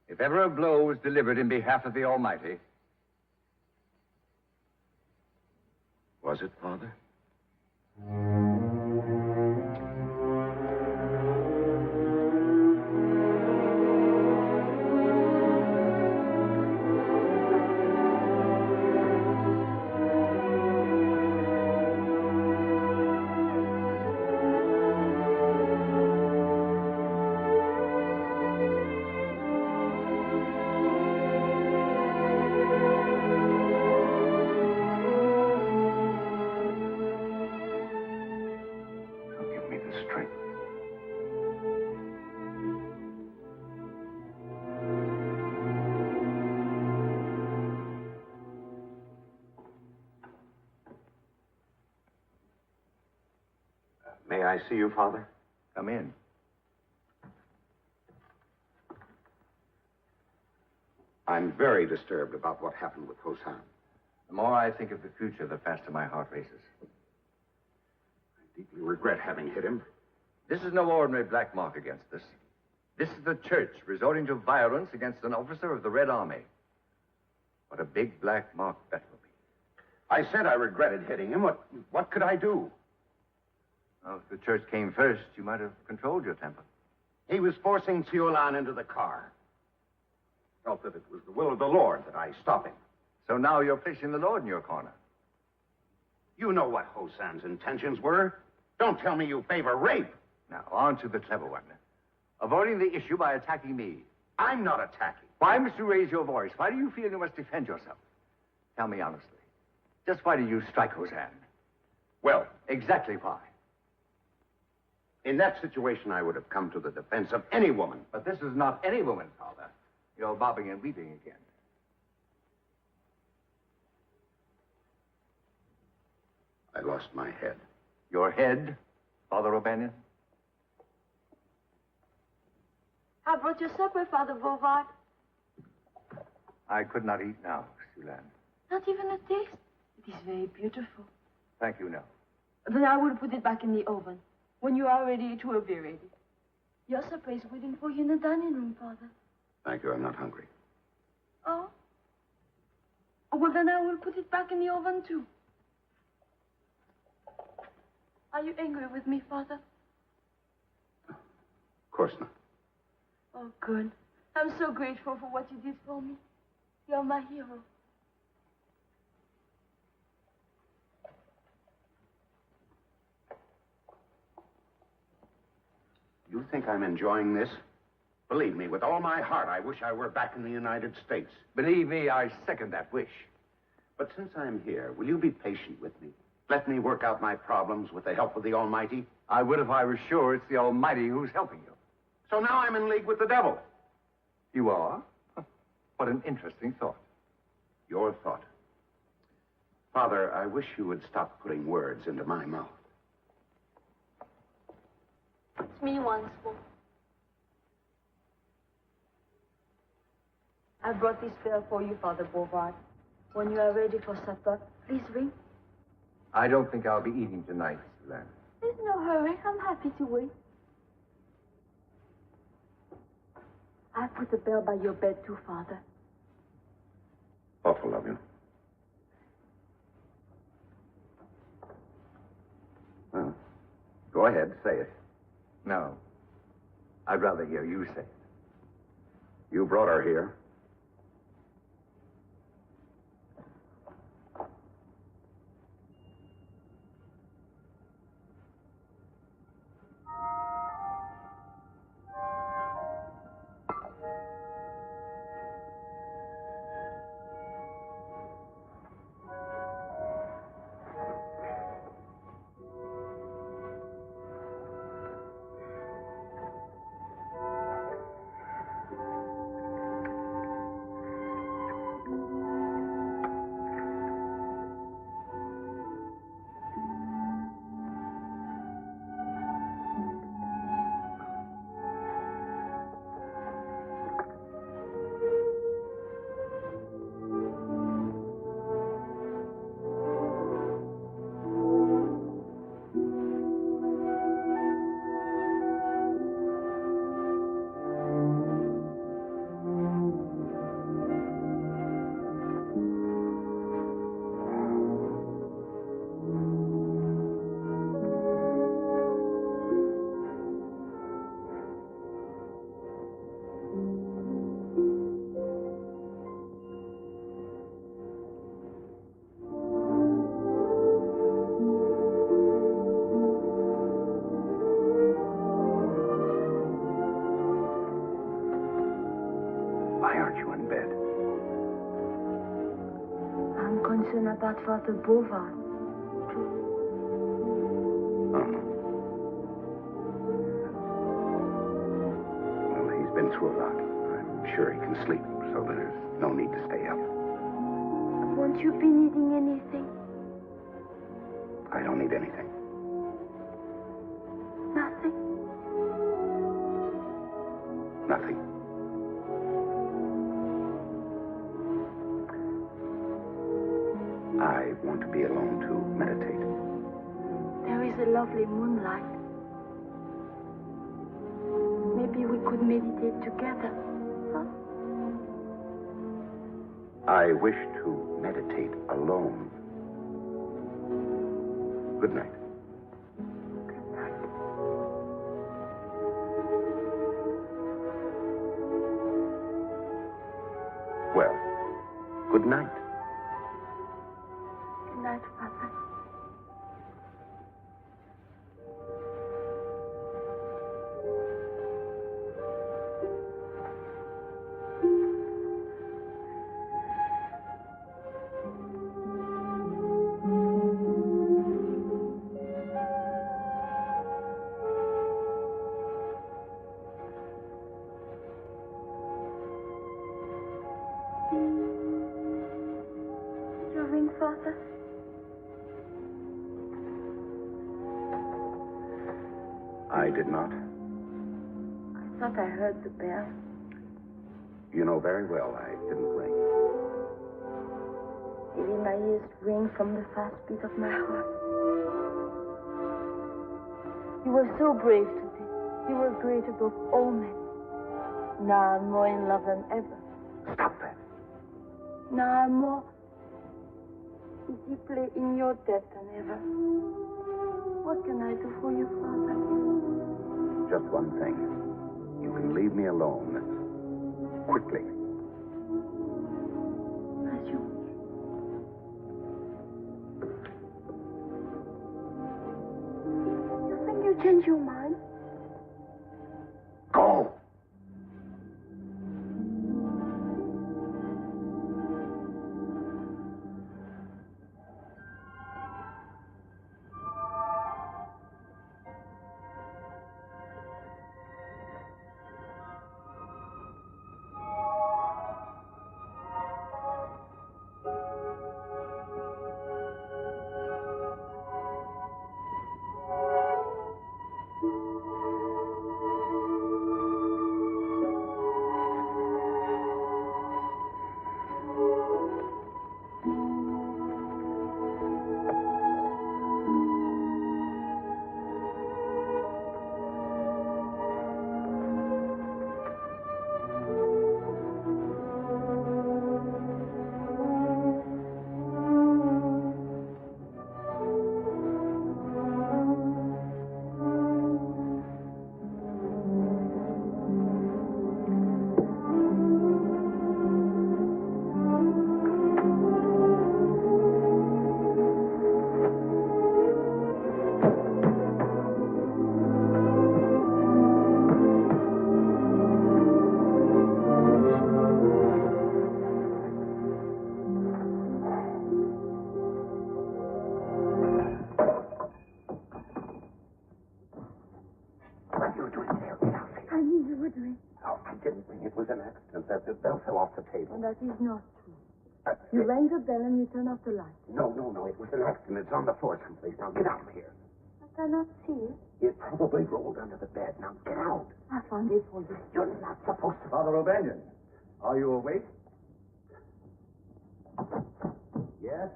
If ever a blow was delivered in behalf of the Almighty. Was it, Father? May I see you, Father? Come in. I'm very disturbed about what happened with Hosan. The more I think of the future, the faster my heart races. I deeply regret having hit him. This is no ordinary black mark against us. This is the church resorting to violence against an officer of the Red Army. What a big black mark that will be. I said I regretted hitting him. What could I do? Well, if the church came first, you might have controlled your temper. He was forcing Siu Lan into the car. Felt that it was the will of the Lord that I stop him. So now you're placing the Lord in your corner. You know what Hosan's intentions were. Don't tell me you favor rape. Now, on to the clever one. Avoiding the issue by attacking me. I'm not attacking. Why must you raise your voice? Why do you feel you must defend yourself? Tell me honestly. Just why did you strike Hosan? Well, exactly why? In that situation, I would have come to the defense of any woman. But this is not any woman, Father. You're bobbing and weeping again. I lost my head. Your head, Father O'Banion? I brought your supper, Father Bovard. I could not eat now, Siu Lan. Not even a taste. It is very beautiful. Thank you, no. Then I will put it back in the oven. When you are ready, it will be ready. Your supper is waiting for you in the dining room, Father. Thank you, I'm not hungry. Oh? Well, then I will put it back in the oven, too. Are you angry with me, Father? Of course not. Oh, good. I'm so grateful for what you did for me. You're my hero. You think I'm enjoying this? Believe me, with all my heart, I wish I were back in the United States. Believe me, I second that wish. But since I'm here, will you be patient with me? Let me work out my problems with the help of the Almighty? I would if I were sure it's the Almighty who's helping you. So now I'm in league with the devil. You are? What an interesting thought. Your thought. Father, I wish you would stop putting words into my mouth. It's me once more. I brought this bell for you, Father Bovard. When you are ready for supper, please ring. I don't think I'll be eating tonight, Siu Lan. There's no hurry. I'm happy to wait. I put the bell by your bed too, Father. Awful of you. Well, go ahead, say it. No. I'd rather hear you say it. You brought her here. About Father Bovard. Well, he's been through a lot. I'm sure he can sleep, so there's no need to stay up. Won't you be needing anything? I don't need anything. Nothing? Nothing. I want to be alone to meditate. There is a lovely moonlight. Maybe we could meditate together, huh? I wish to meditate alone. Good night. Good night. Well, good night. Good night, Father. Did you ring, Father? I did not. I thought I heard the bell. You know very well I didn't ring. Maybe my ears ring from the fast beat of my heart. You were so brave today. You were great above all men. Now I'm more in love than ever. Stop that. Now I'm more deeply in your debt than ever. What can I do for you, Father? Just one thing. You can leave me alone. Quickly. As you wish. You think you change your mind? think it was an accident that the bell fell off the table. That is not true. You rang the bell and you turned off the light. No. It was an accident. It's on the floor someplace. Now, get out of here. I cannot see it. It probably rolled under the bed. Now, get out. I found it, Holden. You're not supposed to... Father O'Banion, are you awake? Yes?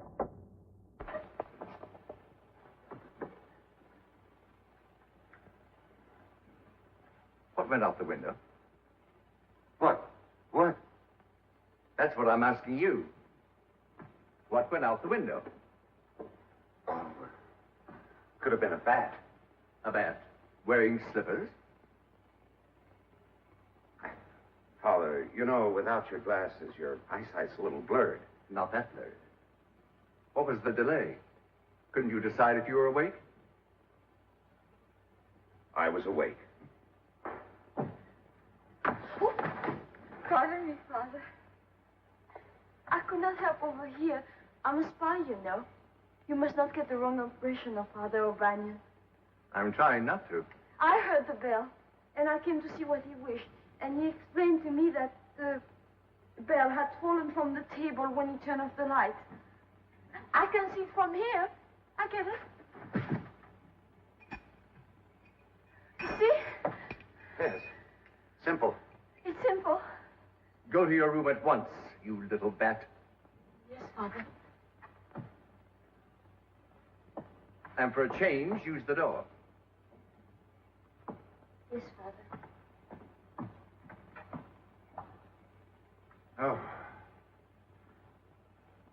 What went out the window? What? What? That's what I'm asking you. What went out the window? Oh, Could have been a bat. A bat wearing slippers? Father, you know, without your glasses, your eyesight's a little blurred. Not that blurred. What was the delay? Couldn't you decide if you were awake? I was awake. Pardon me, Father. I could not help over here. I'm a spy, you know. You must not get the wrong impression of Father O'Banion. I'm trying not to. I heard the bell, and I came to see what he wished. And he explained to me that the bell had fallen from the table when he turned off the light. I can see from here. I get it. You see? Yes. Simple. It's simple. Go to your room at once, you little bat. Yes, Father. And for a change, use the door. Yes, Father. Oh.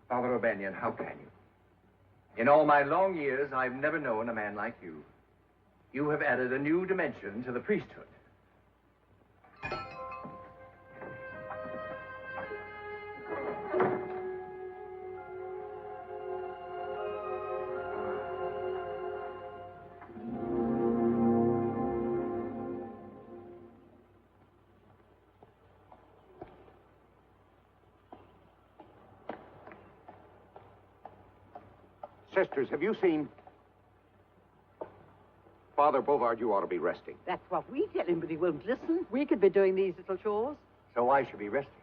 Father O'Banion, how can you? In all my long years, I've never known a man like you. You have added a new dimension to the priesthood. Sisters, have you seen... Father Bovard, you ought to be resting. That's what we tell him, but he won't listen. We could be doing these little chores. So I should be resting,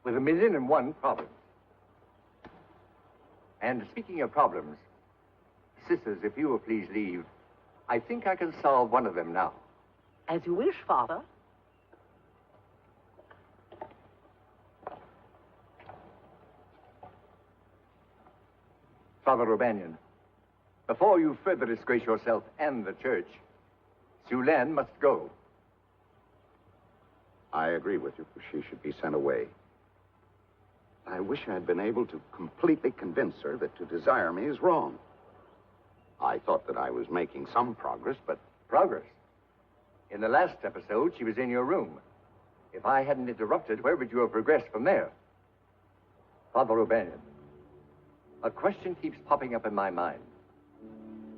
with 1,000,001 problems. And speaking of problems, sisters, if you will please leave, I think I can solve one of them now. As you wish, Father. Father O'Banion, before you further disgrace yourself and the church, Siu Lan must go. I agree with you. She should be sent away. I wish I had been able to completely convince her that to desire me is wrong. I thought that I was making some progress, but... Progress? In the last episode, she was in your room. If I hadn't interrupted, where would you have progressed from there? Father O'Banion, a question keeps popping up in my mind.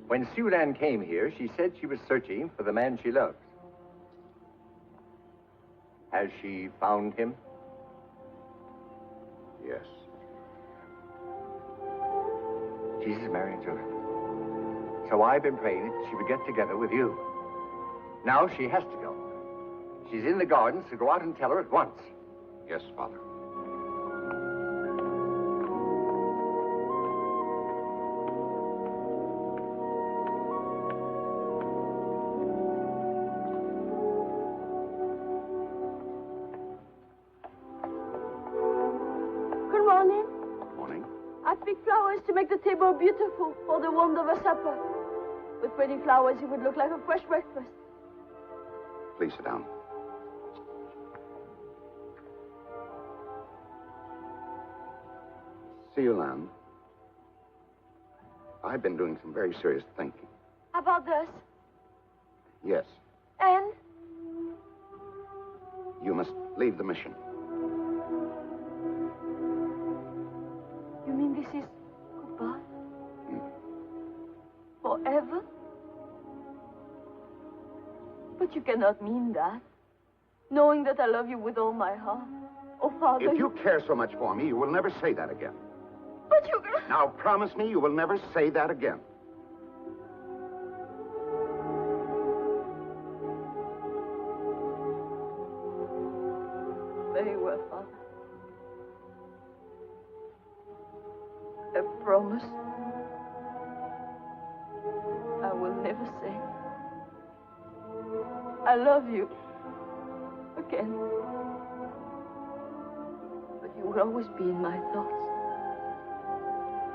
When Siu Lan came here, she said she was searching for the man she loves. Has she found him? Yes. Jesus, Mary, and Joseph. So I've been praying that she would get together with you. Now she has to go. She's in the gardens, so go out and tell her at once. Yes, Father. To make the table beautiful for the warmth of a supper. With pretty flowers, it would look like a fresh breakfast. Please sit down. Siu Lan, I've been doing some very serious thinking. About this? Yes. And? You must leave the mission. You mean this is... Forever? But you cannot mean that. Knowing that I love you with all my heart. Oh, Father... If you care so much for me, you will never say that again. But you... Now, promise me you will never say that again. Very well, Father. I promise I will never say I love you again. But you will always be in my thoughts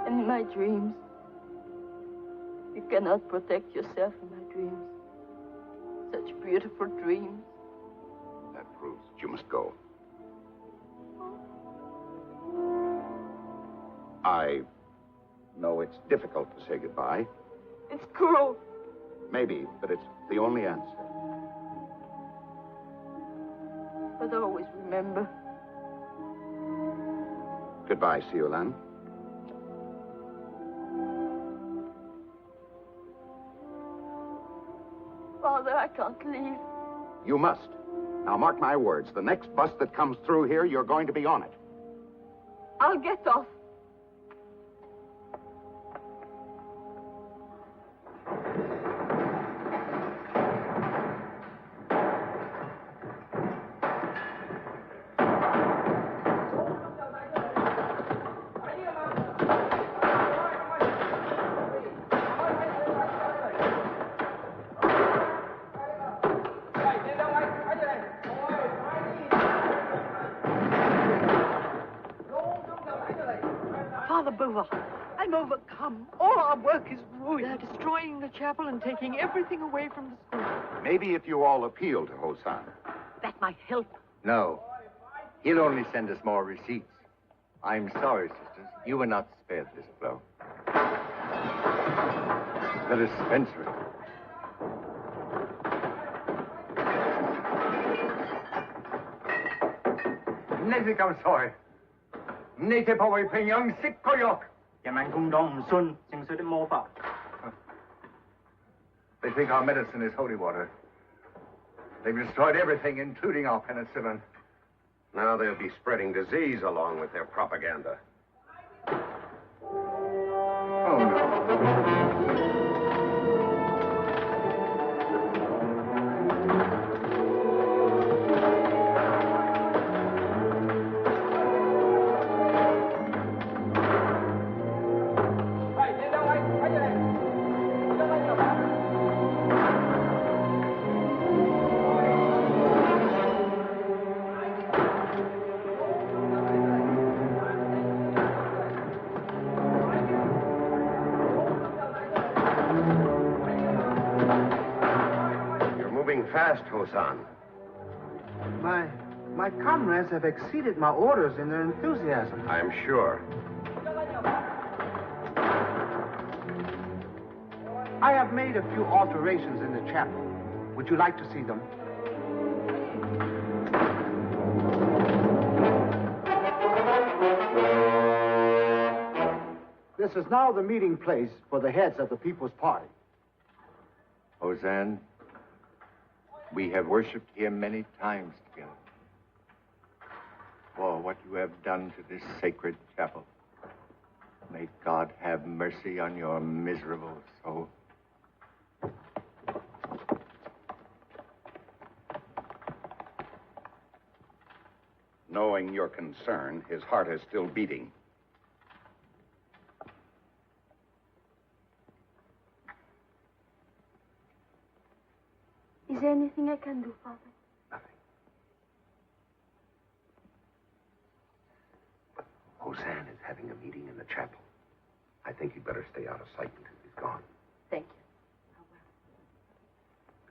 and in my dreams. You cannot protect yourself in my dreams. Such beautiful dreams. That proves that you must go. I know it's difficult to say goodbye. It's cruel. Maybe, but it's the only answer. But always remember. Goodbye, Siu Lan. Father, I can't leave. You must. Now, mark my words. The next bus that comes through here, you're going to be on it. I'll get off. Father Bovard, I'm overcome. All our work is ruined. They're destroying the chapel and taking everything away from the school. Maybe if you all appeal to Hosan. That might help. No. He'll only send us more receipts. I'm sorry, sisters. You were not spared this blow. The dispensary. Nezi kam soy. Nete pa wei penyang sik koyok. They think our medicine is holy water. They've destroyed everything, including our penicillin. Now they'll be spreading disease along with their propaganda. Oh, no. Fast, Hosan. My comrades have exceeded my orders in their enthusiasm. I'm sure. I have made a few alterations in the chapel. Would you like to see them? This is now the meeting place for the heads of the People's Party. Hosan, we have worshipped here many times together. For what you have done to this sacred chapel, may God have mercy on your miserable soul. Knowing your concern, his heart is still beating. Is there anything I can do, Father? Nothing. But Hosan is having a meeting in the chapel. I think you'd better stay out of sight until he's gone. Thank you.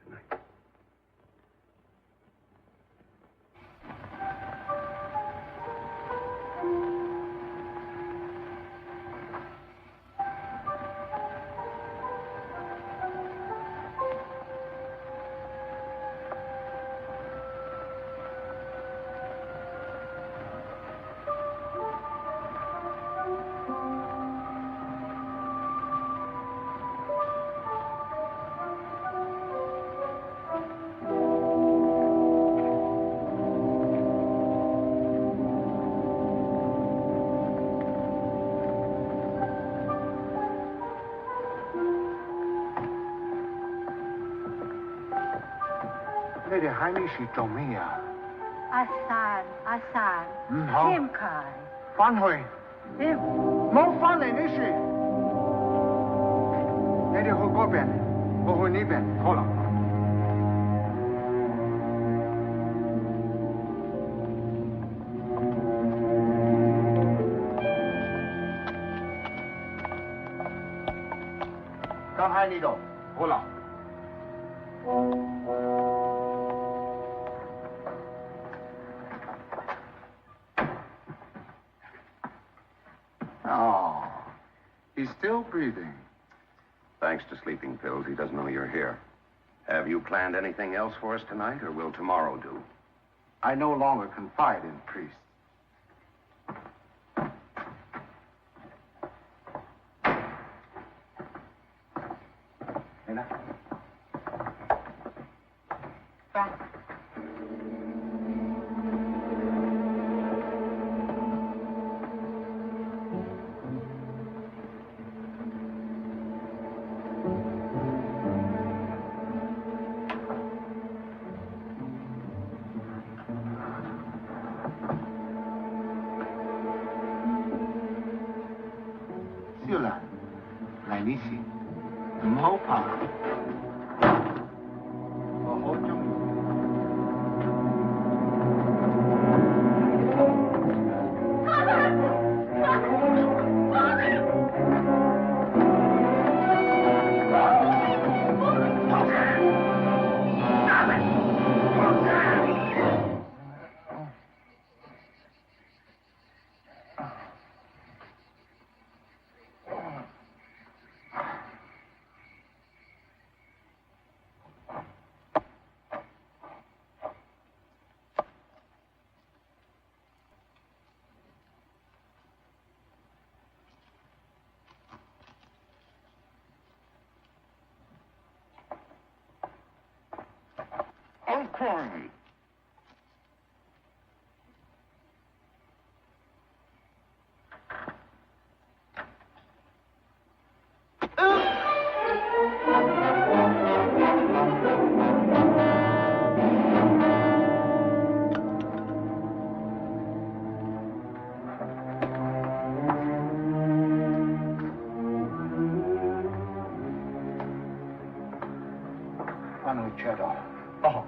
Good night. Asan. Hao. Kim Kai. Fan Hui. Kim. Mo Fan Lei Ni Shi. Ni de Hu Go Bian. Wo Hu Ni Bian. Ho La. 刚才你都好了。Oh, he's still breathing. Thanks to sleeping pills, he doesn't know you're here. Have you planned anything else for us tonight, or will tomorrow do? I no longer confide in priests. Siu Lan, 来你時，唔好怕，我好中意。Okay. Fan Hui 缺到，不好。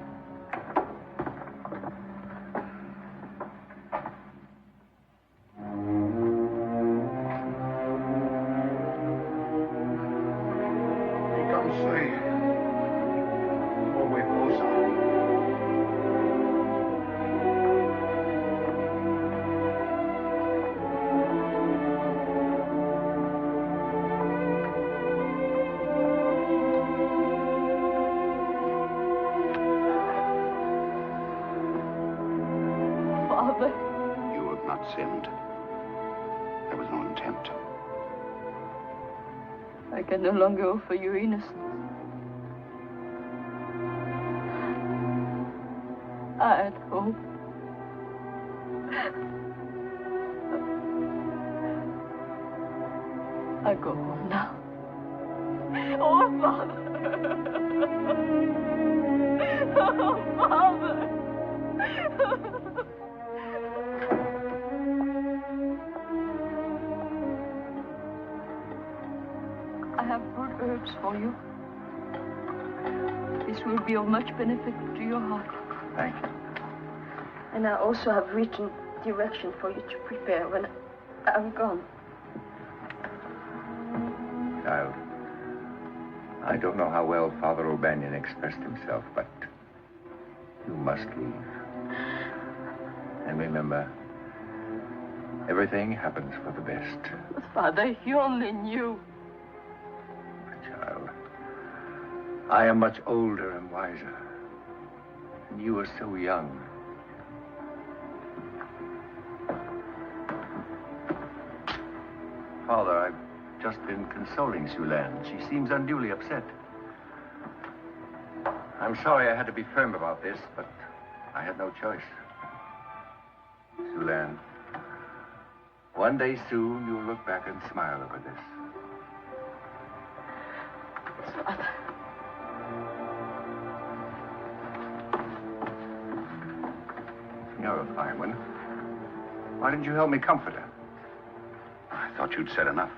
Sinned. There was no intent. I can no longer offer you innocence. I had hope. I go home now. Oh, Father! Oh, Father! I have good herbs for you. This will be of much benefit to your heart. Thank you. And I also have written direction for you to prepare when I'm gone. Child, I don't know how well Father O'Banion expressed himself, but you must leave. And remember, everything happens for the best. But Father, you only knew. Child, I am much older and wiser. And you are so young. Father, I've just been consoling Siu Lan. She seems unduly upset. I'm sorry I had to be firm about this, but I had no choice. Siu Lan, one day soon you'll look back and smile over this. Father. know a fine one. Why didn't you help me comfort her? I thought you'd said enough.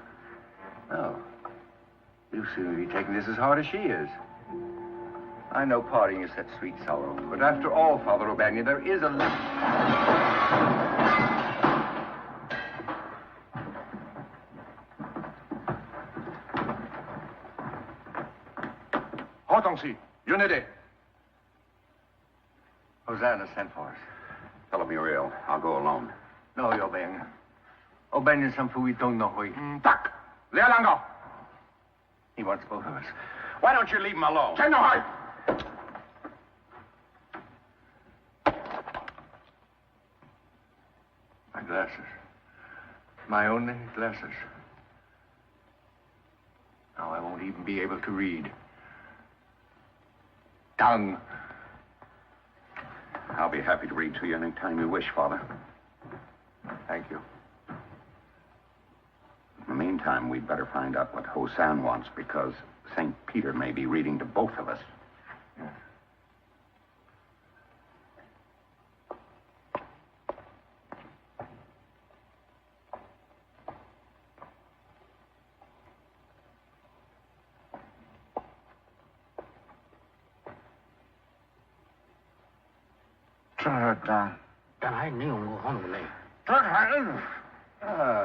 No. You seem to be taking this as hard as she is. I know parting is such sweet sorrow, but after all, Father O'Banion, there is a limit. 好东西，Unity. Hosanna sent for us. Tell him you're ill. I'll go alone. No, O'Banion. O'Banion, some fool we don't know who he... Tak. Lealango. He wants both of us. Why don't you leave him alone? Say no hide. My glasses. My only glasses. Now I won't even be able to read. Tongue. I'll be happy to read to you any time you wish, Father. Thank you. In the meantime, we'd better find out what Hosan wants, because St. Peter may be reading to both of us. Yes.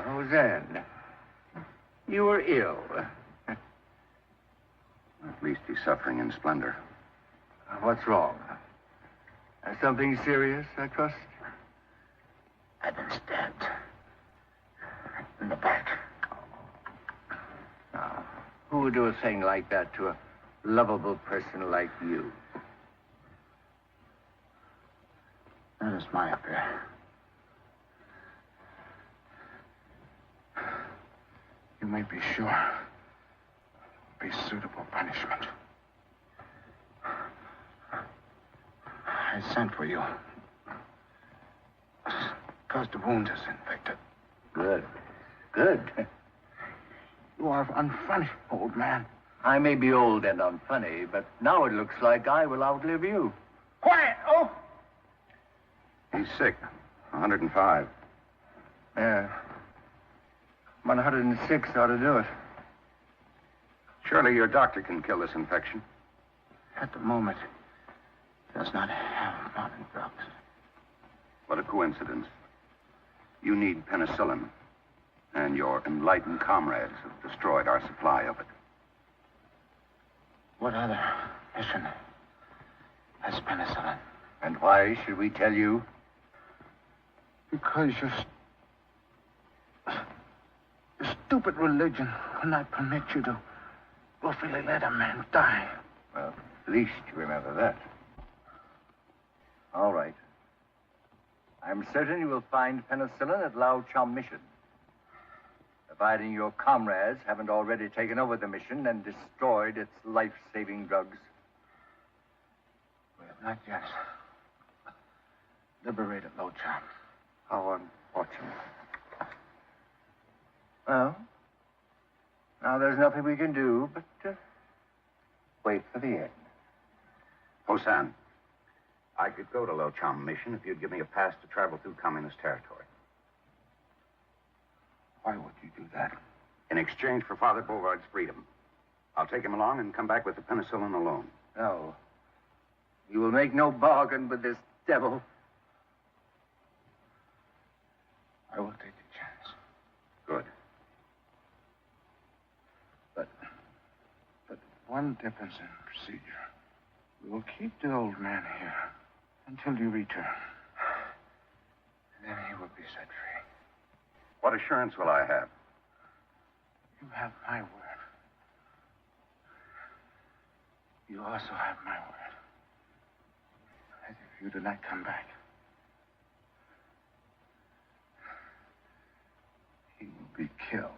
Hosanna. You were ill. At least he's suffering in splendor. What's wrong? Something serious, I trust? I've been stabbed. In the back. Now, who would do a thing like that to a lovable person like you? That is my affair. You may be sure it'll be suitable punishment. I sent for you because the wound is infected. Good. Good. You are unfunny, old man. I may be old and unfunny, but now it looks like I will outlive you. Quiet! Oh! He's sick. 105. Yeah. 106 ought to do it. Surely your doctor can kill this infection. At the moment, he does not have modern drugs. What a coincidence. You need penicillin, and your enlightened comrades have destroyed our supply of it. What other mission has penicillin? And why should we tell you? Because your stupid religion will not permit you to willfully let a man die. Well, at least you remember that. All right. I'm certain you will find penicillin at Lao Cham Mission. Providing your comrades haven't already taken over the mission and destroyed its life-saving drugs. We have not yet liberated Lo Cham. How unfortunate. Well, now there's nothing we can do but wait for the end. Hosan, I could go to Lo Cham Mission if you'd give me a pass to travel through communist territory. Why would you do that? In exchange for Father Bovard's freedom. I'll take him along and come back with the penicillin alone. No. You will make no bargain with this devil. I will take the chance. Good. But one difference in procedure. We will keep the old man here until you return. And then he will be set free. What assurance will I have? You have my word. You also have my word. That if you do not come back, he will be killed.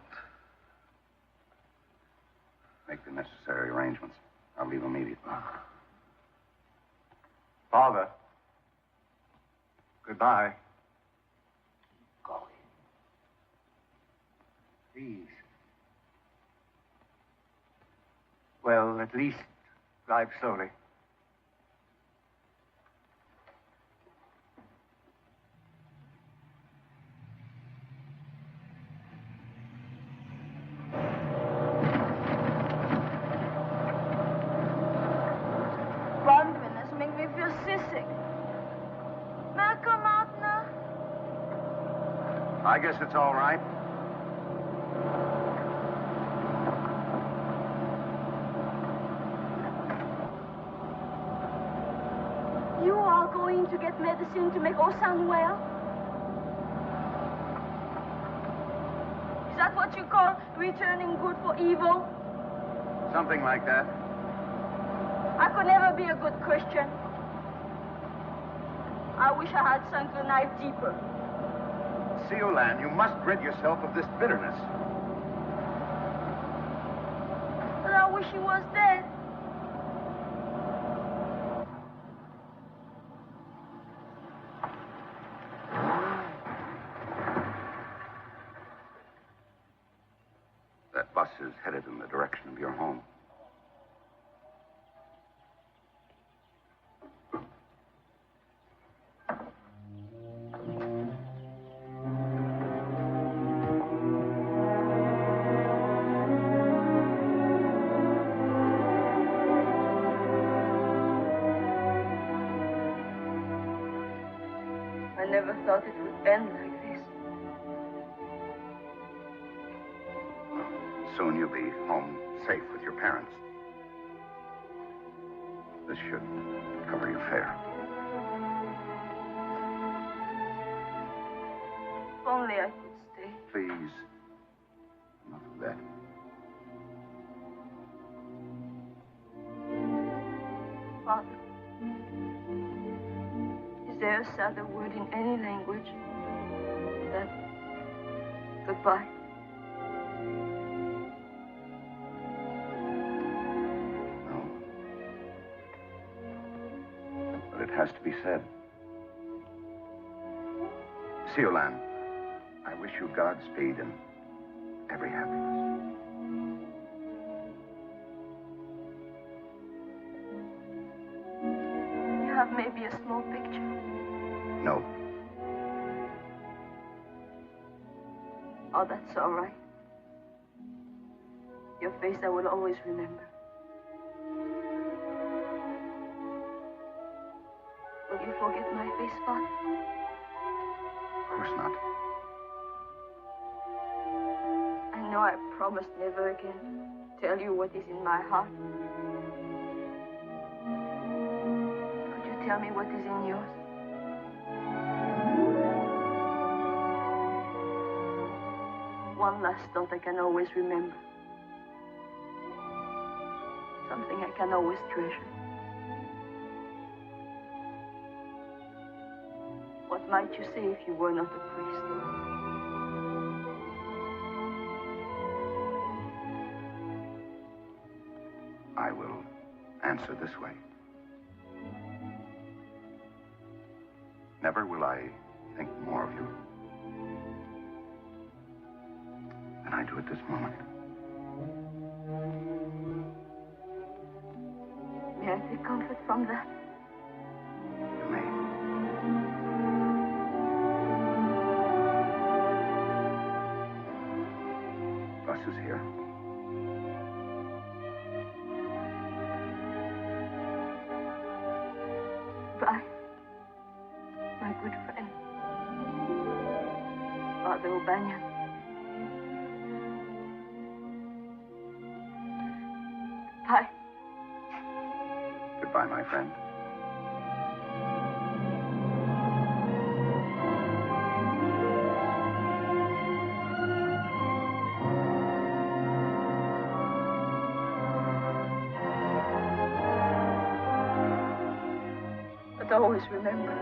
Make the necessary arrangements. I'll leave immediately. Father. Goodbye. Go. Please. Well, at least drive slowly. I guess it's all right. You are going to get medicine to make Osan well? Is that what you call returning good for evil? Something like that. I could never be a good Christian. I wish I had sunk the knife deeper. Siu Lan, you must rid yourself of this bitterness. But I wish he was dead. That bus is headed in the direction of your home. I never thought it would end like this. Soon you'll be home safe with your parents. This should cover your fare. If only I could stay. Please, enough of that. Father, is there a sadder word in any language than goodbye? No. But it has to be said. Siu Lan, I wish you Godspeed and every happiness. You have maybe a small picture. No. Oh, that's all right. Your face I will always remember. Will you forget my face, Father? Of course not. I know I promised never again tell you what is in my heart. Could you tell me what is in yours? One last thought I can always remember. Something I can always treasure. What might you say if you were not a priest? I will answer this way. Never will I think more of you than I do at this moment. May I take comfort from that? You may. Bus is here. Bye, my good friend, Father O'Banion. Bye. Goodbye, my friend. But always remember.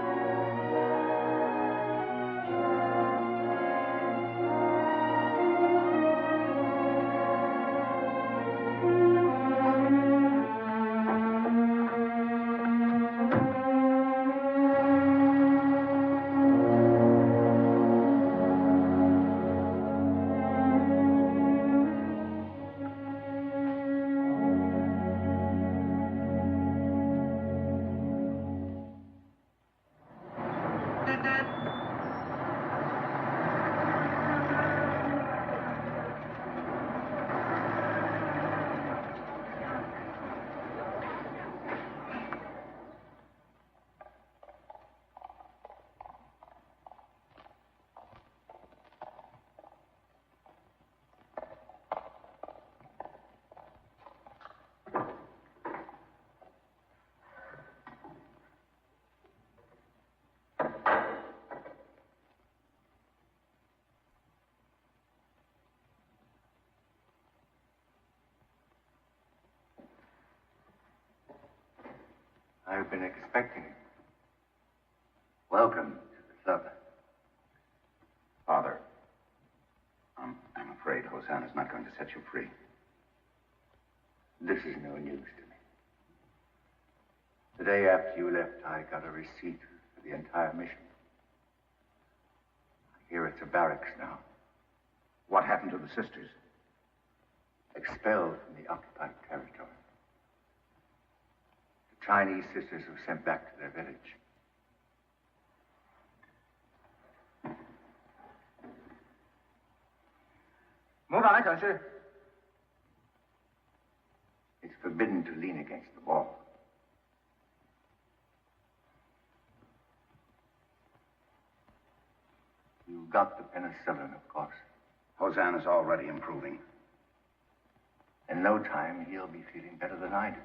I've been expecting it. Welcome to the club. Father, I'm afraid Hosanna's not going to set you free. This is no news to me. The day after you left, I got a receipt for the entire mission. I hear it's a barracks now. What happened to the sisters? Expelled from the occupied territory. The Chinese sisters were sent back to their village. It's forbidden to lean against the wall. You got the penicillin, of course. Hosanna's already improving. In no time, he'll be feeling better than I do.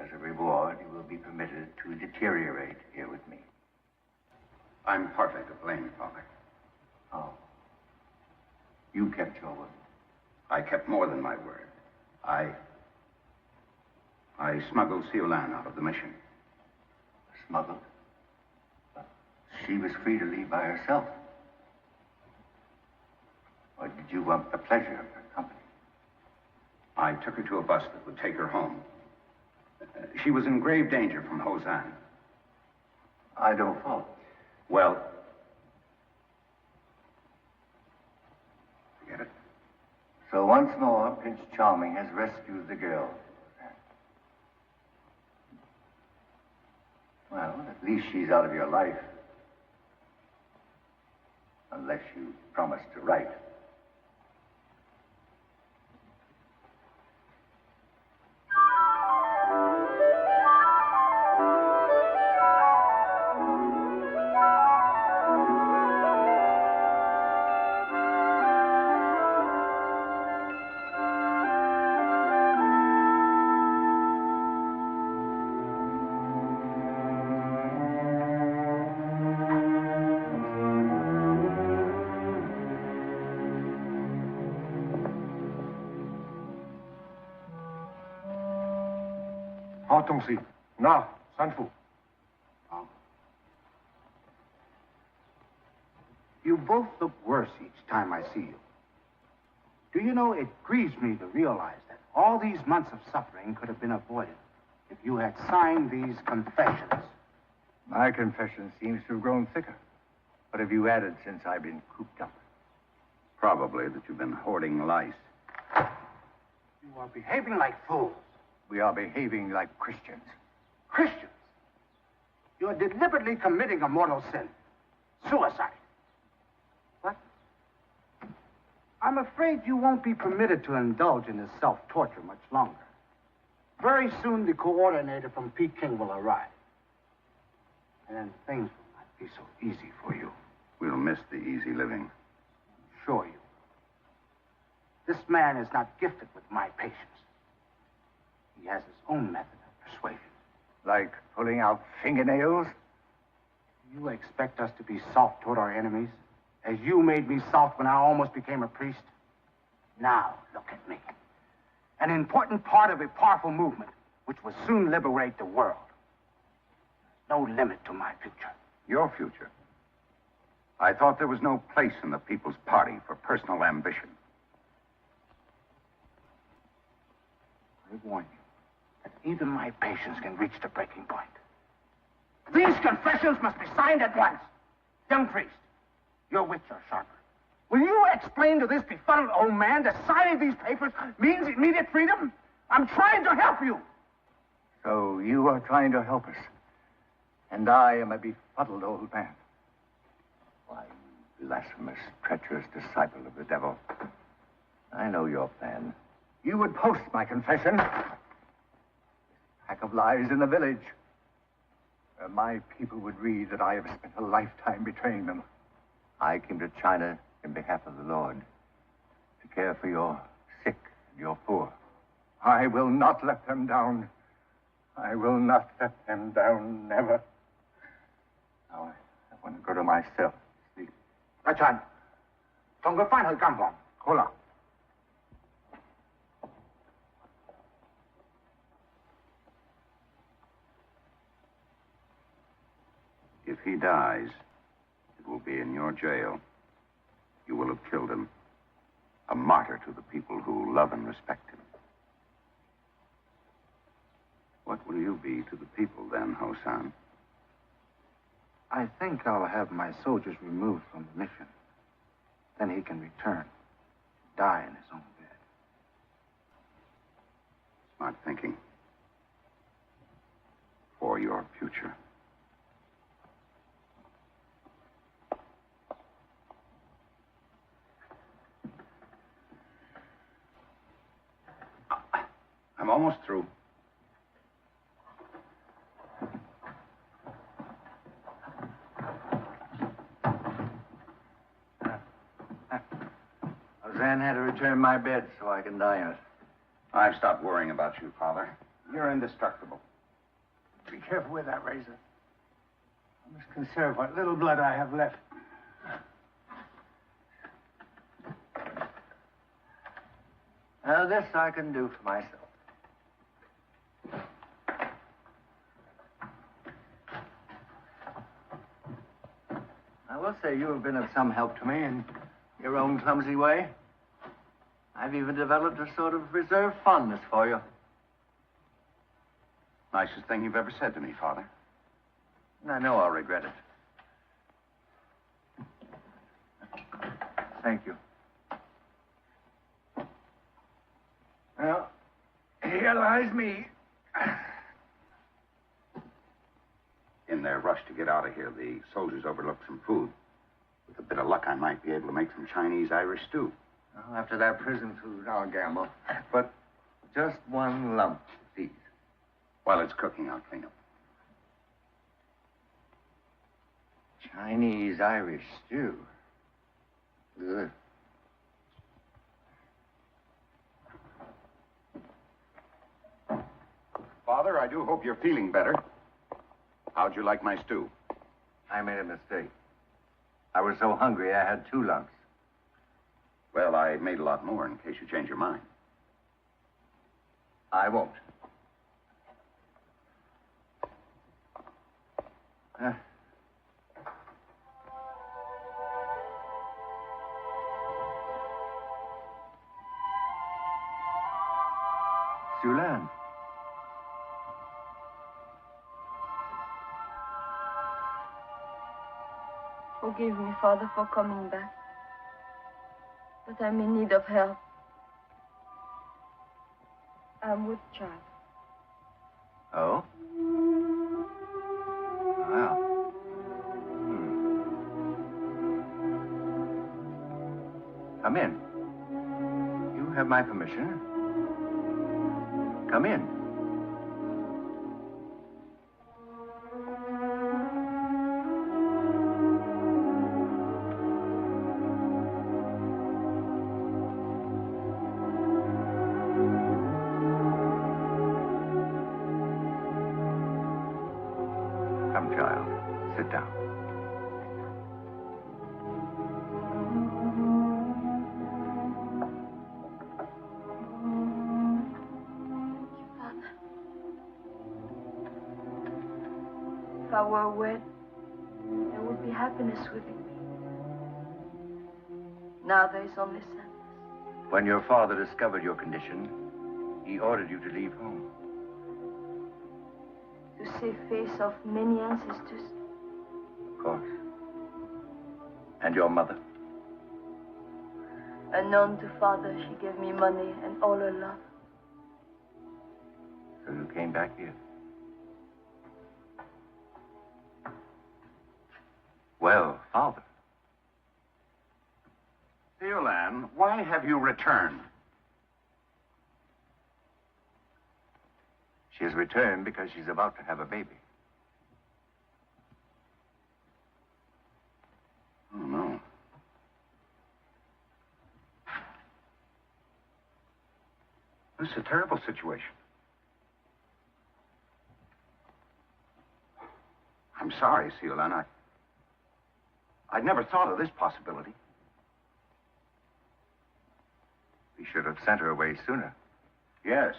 As a reward, you will be permitted to deteriorate here with me. I'm partly to blame, Father. Oh. You kept your word. I kept more than my word. I smuggled Siu Lan out of the mission. Smuggled? She was free to leave by herself. Or did you want the pleasure of her company? I took her to a bus that would take her home. She was in grave danger from Hosanna. I don't follow. Well, forget it. So once more, Prince Charming has rescued the girl. Well, at least she's out of your life. Unless you promise to write. You both look worse each time I see you. Do you know, it grieves me to realize that all these months of suffering could have been avoided if you had signed these confessions. My confession seems to have grown thicker. What have you added since I've been cooped up? Probably that you've been hoarding lice. You are behaving like fools. We are behaving like Christians. Christians? You are deliberately committing a mortal sin. Suicide. What? I'm afraid you won't be permitted to indulge in this self-torture much longer. Very soon the coordinator from Peking will arrive. And then things will not be so easy for you. We'll miss the easy living. Assure you. This man is not gifted with my patience. He has his own method of persuasion. Like pulling out fingernails? You expect us to be soft toward our enemies? As you made me soft when I almost became a priest? Now, look at me. An important part of a powerful movement which will soon liberate the world. No limit to my future. Your future? I thought there was no place in the People's Party for personal ambition. I warn you that even my patience can reach the breaking point. These confessions must be signed at once. Young priest, your wits are sharper. Will you explain to this befuddled old man that signing these papers means immediate freedom? I'm trying to help you. So you are trying to help us. And I am a befuddled old man. Why, you blasphemous, treacherous disciple of the devil. I know your plan. You would post my confession. This pack of lies in the village. Where my people would read that I have spent a lifetime betraying them. I came to China in behalf of the Lord to care for your sick and your poor. I will not let them down. I will not let them down, never. Now, I want to go to my cell. Sleep. Achan, không có phản hồi cam vọng. Hold on. he dies, it will be in your jail. You will have killed him. A martyr to the people who love and respect him. What will you be to the people then, Hosan? I think I'll have my soldiers removed from the mission. Then he can return, die in his own bed. Smart thinking. For your future. I'm almost through. Zan had to return my bed so I can die in it. I've stopped worrying about you, Father. You're indestructible. Be careful with that razor. I must conserve what little blood I have left. Now, this I can do for myself. I will say you have been of some help to me in your own clumsy way. I've even developed a sort of reserve fondness for you. Nicest thing you've ever said to me, Father. And I know I'll regret it. Thank you. Well, here lies me. In their rush to get out of here, the soldiers overlooked some food. With a bit of luck, I might be able to make some Chinese-Irish stew. Well, after that prison food, I'll gamble. But just one lump, please. While it's cooking, I'll clean up. Chinese-Irish stew. Good. Father, I do hope you're feeling better. How'd you like my stew? I made a mistake. I was so hungry I had 2 lumps. Well, I made a lot more in case you change your mind. I won't. Siu Lan. Forgive me, Father, for coming back. But I'm in need of help. I'm with child. Oh? Well. Come in. You have my permission. Come in. Come, child. Sit down. If I were wed, there would be happiness within me. Now there is only sadness. When your father discovered your condition, he ordered you to leave home. To save face of many ancestors. Of course. And your mother? Unknown to father, she gave me money and all her love. So you came back here? Well, Father. Siu Lan, why have you returned? She has returned because she's about to have a baby. Oh, no. This is a terrible situation. I'm sorry, Siu Lan. I'd never thought of this possibility. We should have sent her away sooner. Yes.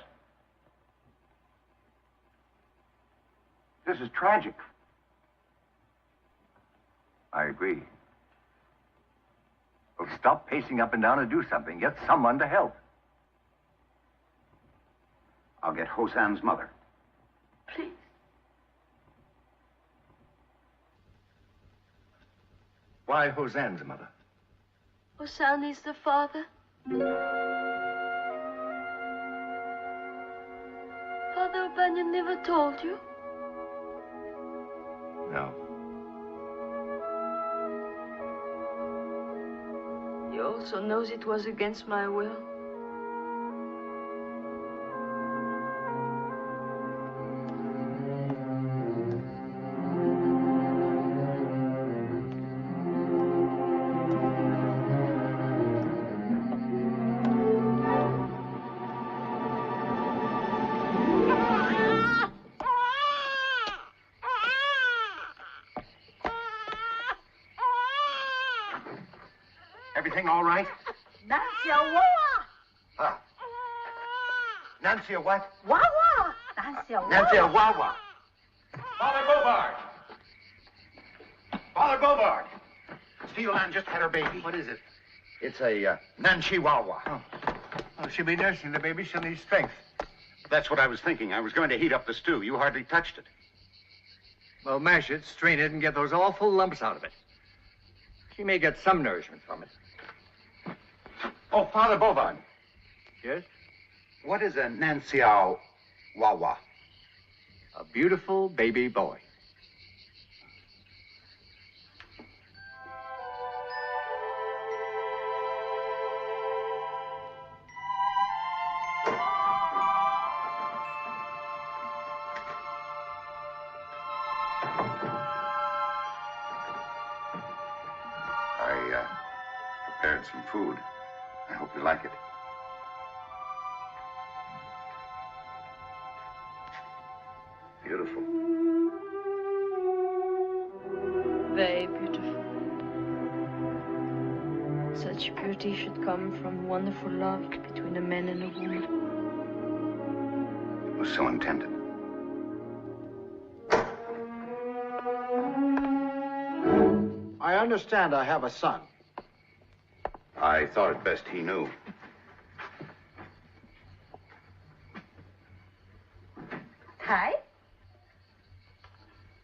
This is tragic. I agree. Well, stop pacing up and down and do something. Get someone to help. I'll get Hosan's mother. Please. Why Hosan's mother? Hosan is the father. Father O'Banion never told you? No. He also knows it was against my will. Everything all right? Nancy, Wawa. Huh? Nancy, a what? Wawa. Nancy, Wawa. Nancy, a Wawa. Father Bovard. Father Bovard. Siu Lan just had her baby. What is it? It's a Nancy Wawa. Oh, she'll be nursing the baby. She'll need strength. That's what I was thinking. I was going to heat up the stew. You hardly touched it. Well, mash it, strain it, and get those awful lumps out of it. She may get some nourishment from it. Oh, Father Bovard. Yes? What is a Nancy Wawa? A beautiful baby boy. I prepared some food. I hope you like it. Beautiful. Very beautiful. Such beauty should come from wonderful love between a man and a woman. It was so intended. I understand I have a son. I thought it best he knew. Thái.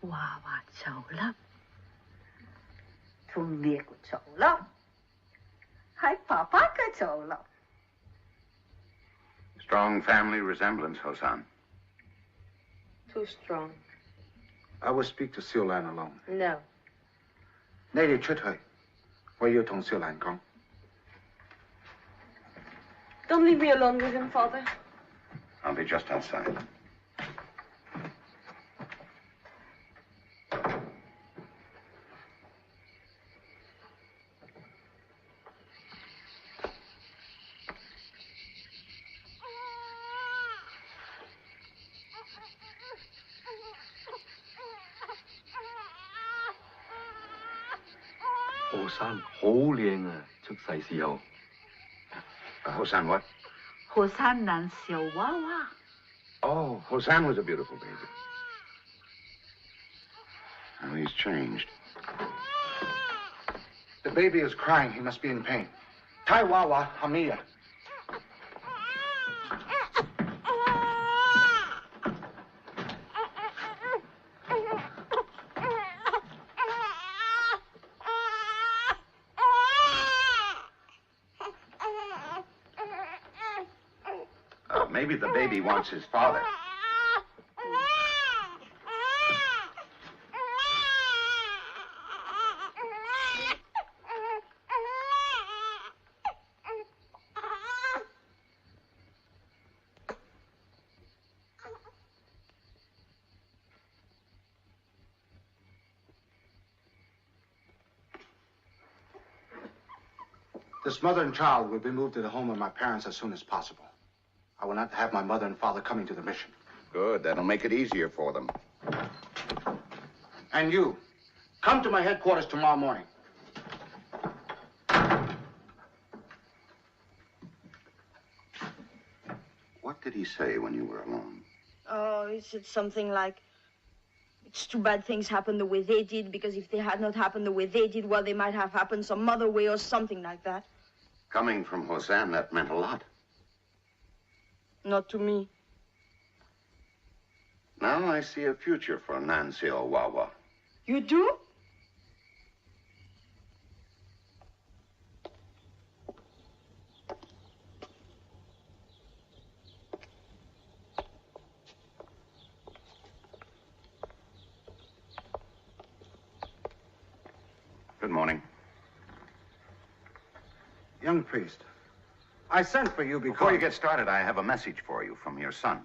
Wawa xấu lắm. Thùng liệt của xấu lắm. Hai papa cái xấu lắm. Strong family resemblance, Hosan. Too strong. I will speak to Siu Lan alone. No. 你哋出去，我要同少蘭講。 Don't leave me alone with him, Father. I'll be just outside. Hosan 好靚啊！出世時候。Hosan what? Hosan Nancy Wawa. Oh, Hosan was a beautiful baby. Now he's changed. The baby is crying. He must be in pain. Tai Wawa, Hamia. Maybe the baby wants his father. This mother and child will be moved to the home of my parents as soon as possible. I will not have my mother and father coming to the mission. Good. That'll make it easier for them. And you, come to my headquarters tomorrow morning. What did he say when you were alone? Oh, he said something like, It's too bad things happened the way they did, because if they had not happened the way they did, well, they might have happened some other way or something like that. Coming from Hosan, that meant a lot. Not to me. Now I see a future for Nancy Owawa. You do? Good morning. Young priest, I sent for you because... Before you get started, I have a message for you from your son.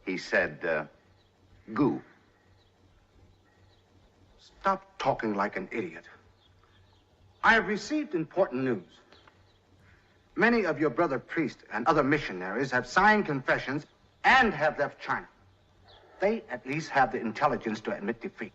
He said, goo. Stop talking like an idiot. I have received important news. Many of your brother priests and other missionaries have signed confessions and have left China. They at least have the intelligence to admit defeat.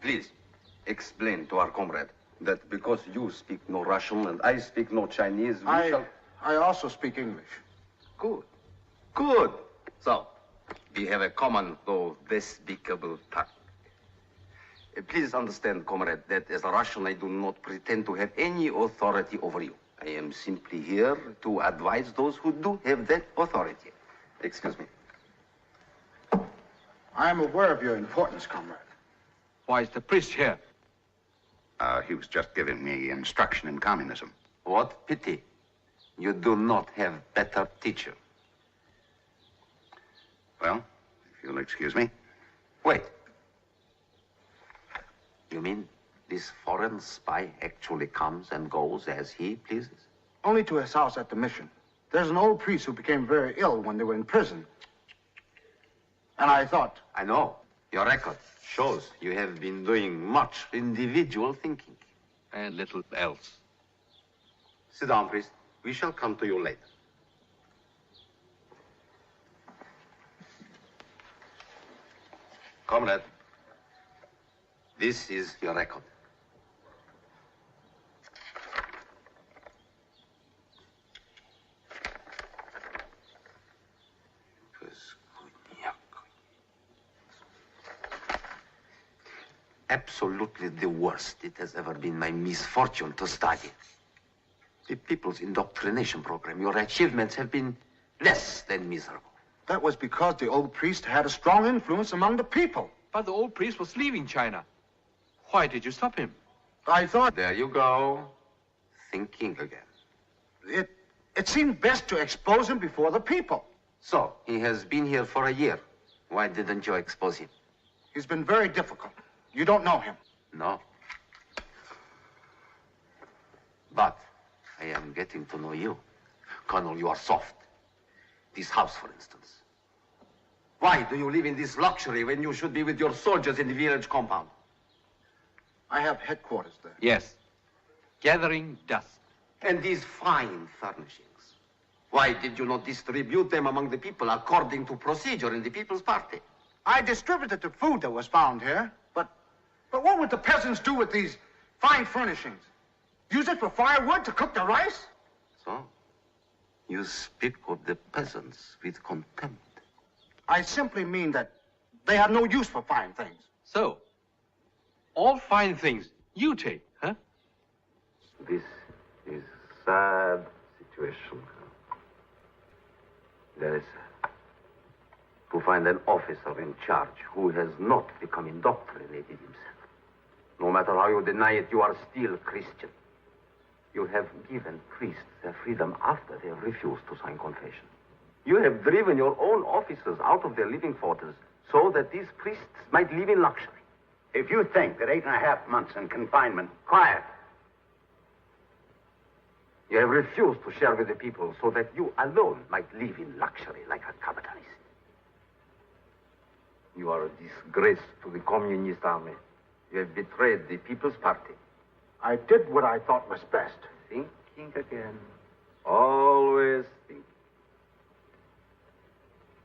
Please, explain to our comrade that because you speak no Russian and I speak no Chinese, I also speak English. Good. Good. So, we have a common, though despicable tongue. Please understand, comrade, that as a Russian, I do not pretend to have any authority over you. I am simply here to advise those who do have that authority. Excuse me. I am aware of your importance, comrade. Why is the priest here? He was just giving me instruction in communism. What pity. You do not have better teacher. Well, if you'll excuse me. Wait. You mean this foreign spy actually comes and goes as he pleases? Only to his house at the mission. There's an old priest who became very ill when they were in prison. And I thought... I know. Your record shows you have been doing much individual thinking. And little else. Sit down, priest. We shall come to you later. Comrade, this is your record. Absolutely the worst. It has ever been my misfortune to study. The people's indoctrination program, your achievements have been less than miserable. That was because the old priest had a strong influence among the people. But the old priest was leaving China. Why did you stop him? I thought... There you go. Thinking again. It seemed best to expose him before the people. So, he has been here for a year. Why didn't you expose him? He's been very difficult. You don't know him. No. But I am getting to know you. Colonel, you are soft. This house, for instance. Why do you live in this luxury when you should be with your soldiers in the village compound? I have headquarters there. Yes. Gathering dust. And these fine furnishings. Why did you not distribute them among the people according to procedure in the People's Party? I distributed the food that was found here, but what would the peasants do with these fine furnishings? Use it for firewood to cook the rice? So, you speak of the peasants with contempt. I simply mean that they have no use for fine things. So, all fine things you take, huh? This is a sad situation. Very sad. To find an officer in charge who has not become indoctrinated himself. No matter how you deny it, you are still Christian. You have given priests their freedom after they have refused to sign confession. You have driven your own officers out of their living quarters so that these priests might live in luxury. If you think that 8.5 months in confinement... Quiet. You have refused to share with the people so that you alone might live in luxury like a capitalist. You are a disgrace to the communist army. You have betrayed the People's Party. I did what I thought was best. Thinking again. Always think.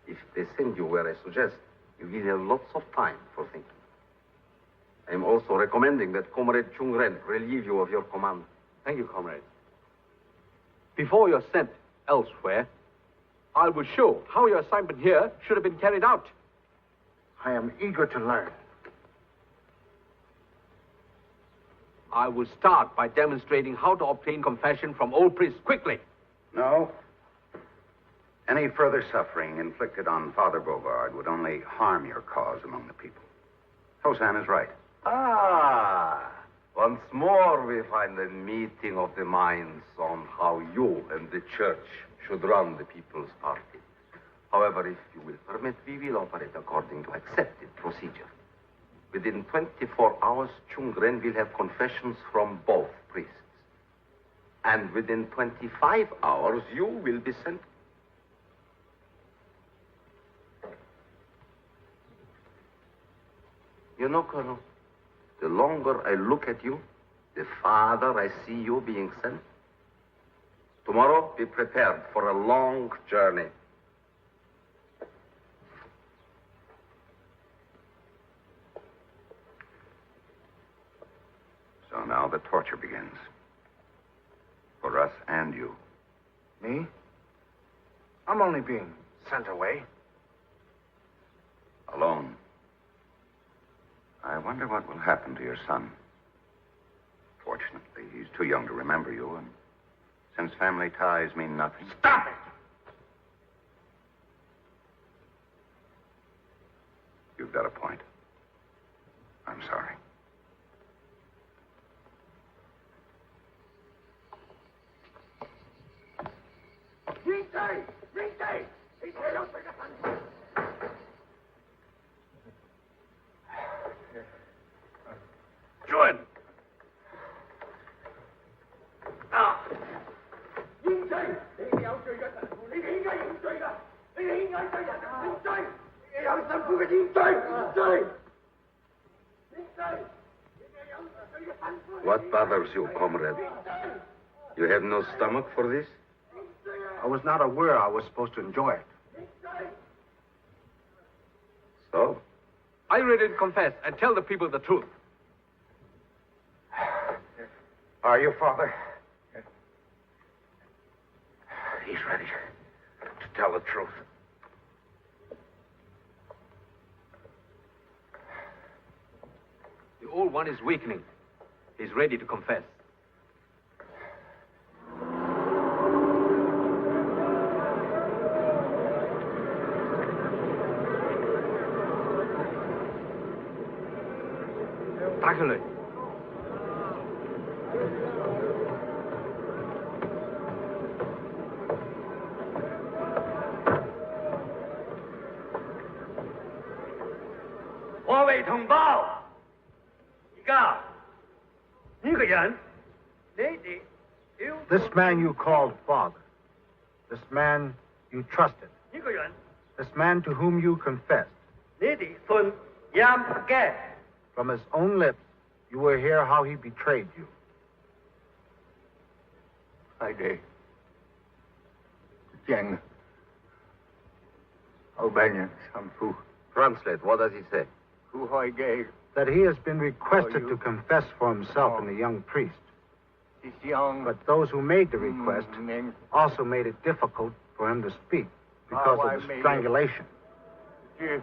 If they send you where I suggest, you will have lots of time for thinking. I am also recommending that Comrade Chung Ren relieve you of your command. Thank you, comrade. Before you're sent elsewhere, I will show how your assignment here should have been carried out. I am eager to learn. I will start by demonstrating how to obtain confession from old priests quickly. No. Any further suffering inflicted on Father Bovard would only harm your cause among the people. Tosan is right. Once more we find a meeting of the minds on how you and the church should run the People's Party. However, if you will permit, we will operate according to accepted procedure. Within 24 hours, Chung Ren will have confessions from both priests. And within 25 hours, you will be sent. You know, Colonel, the longer I look at you, the farther I see you being sent. Tomorrow, be prepared for a long journey. So now the torture begins. For us and you. Me? I'm only being sent away. Alone. I wonder what will happen to your son. Fortunately, he's too young to remember you, and since family ties mean nothing... Stop it! You've got a point. I'm sorry. Join. What bothers you, comrade? You have no stomach for this? I was not aware I was supposed to enjoy it. So? Are you ready to confess and tell the people the truth? Are you, Father? He's ready to tell the truth. The old one is weakening. He's ready to confess. Tackle. This man you called father, this man you trusted, this man to whom you confessed, from his own lips, you will hear how he betrayed you. I did. Jen. O'Banion, some fool. Translate, what does he say? Who I gave. That he has been requested to confess for himself and the young priest. He's young. But those who made the request also made it difficult for him to speak because of the strangulation. The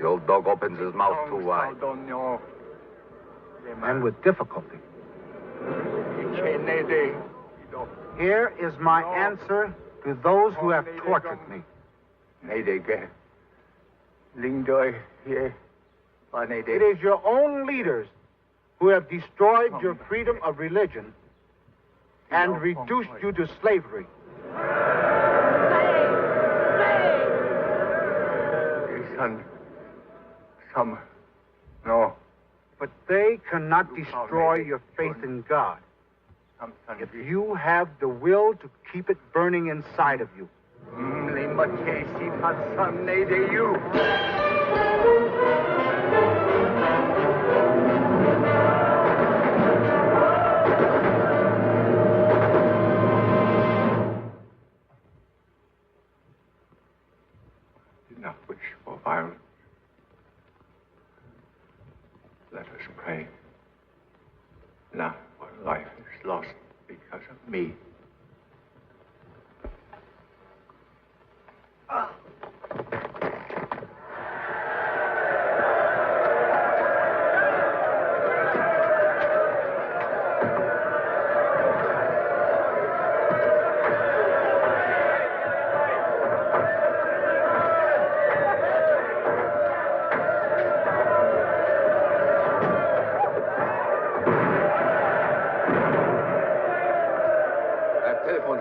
old dog opens his mouth too wide. And with difficulty. Here is my answer to those who have tortured me. It is your own leaders who have destroyed your freedom of religion and reduced you to slavery. No. But they cannot destroy your faith in God if you have the will to keep it burning inside of you. violence. Let us pray. Not for life is lost because of me.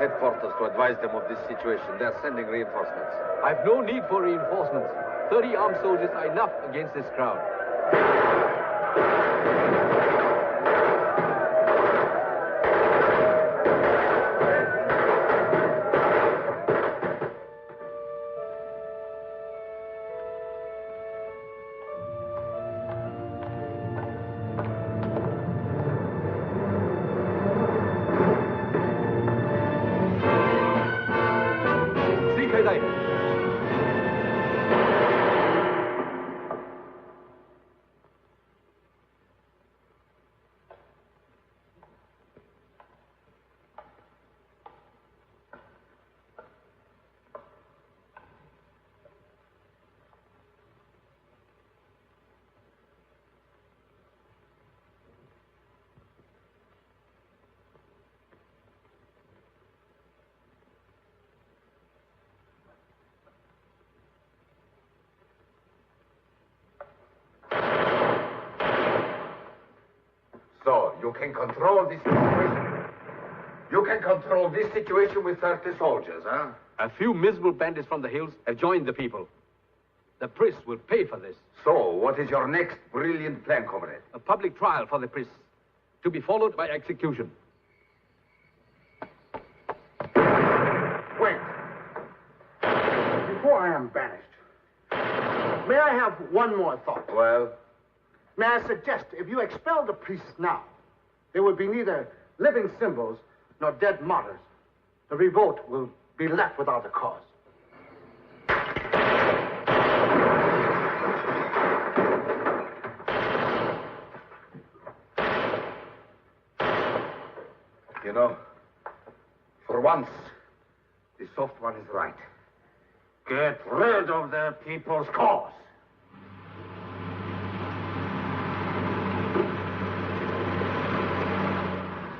Headquarters to advise them of this situation. They're sending reinforcements. I've no need for reinforcements. 30 armed soldiers are enough against this crowd. So, you can control this situation? You can control this situation with 30 soldiers, huh? A few miserable bandits from the hills have joined the people. The priests will pay for this. So, what is your next brilliant plan, comrade? A public trial for the priests, to be followed by execution. Wait. Before I am banished, may I have one more thought? Well? May I suggest, if you expel the priests now, there will be neither living symbols nor dead martyrs. The revolt will be left without a cause. You know, for once, the soft one is right. Get rid of the people's cause.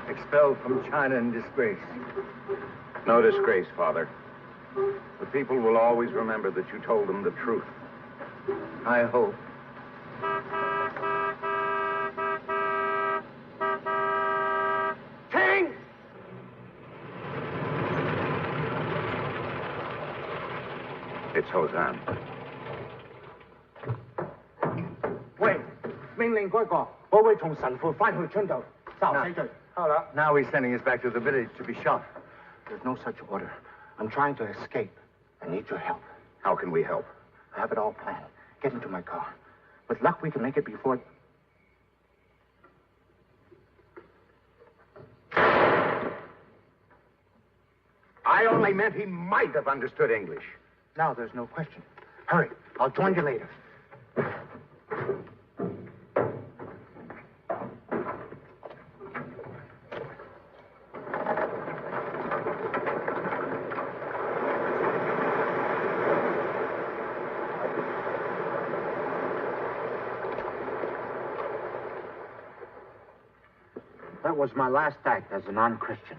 Expelled from China in disgrace. No disgrace, Father. The people will always remember that you told them the truth. I hope. King! It's Hosan. 喂，命令該個，我會同神父返去春度，殺死佢。 Now he's sending us back to the village to be shot. There's no such order. I'm trying to escape. I need your help. How can we help? I have it all planned. Get into my car. With luck, we can make it before... I only meant he might have understood English. Now there's no question. Hurry. I'll join you later. That was my last act as a non-Christian.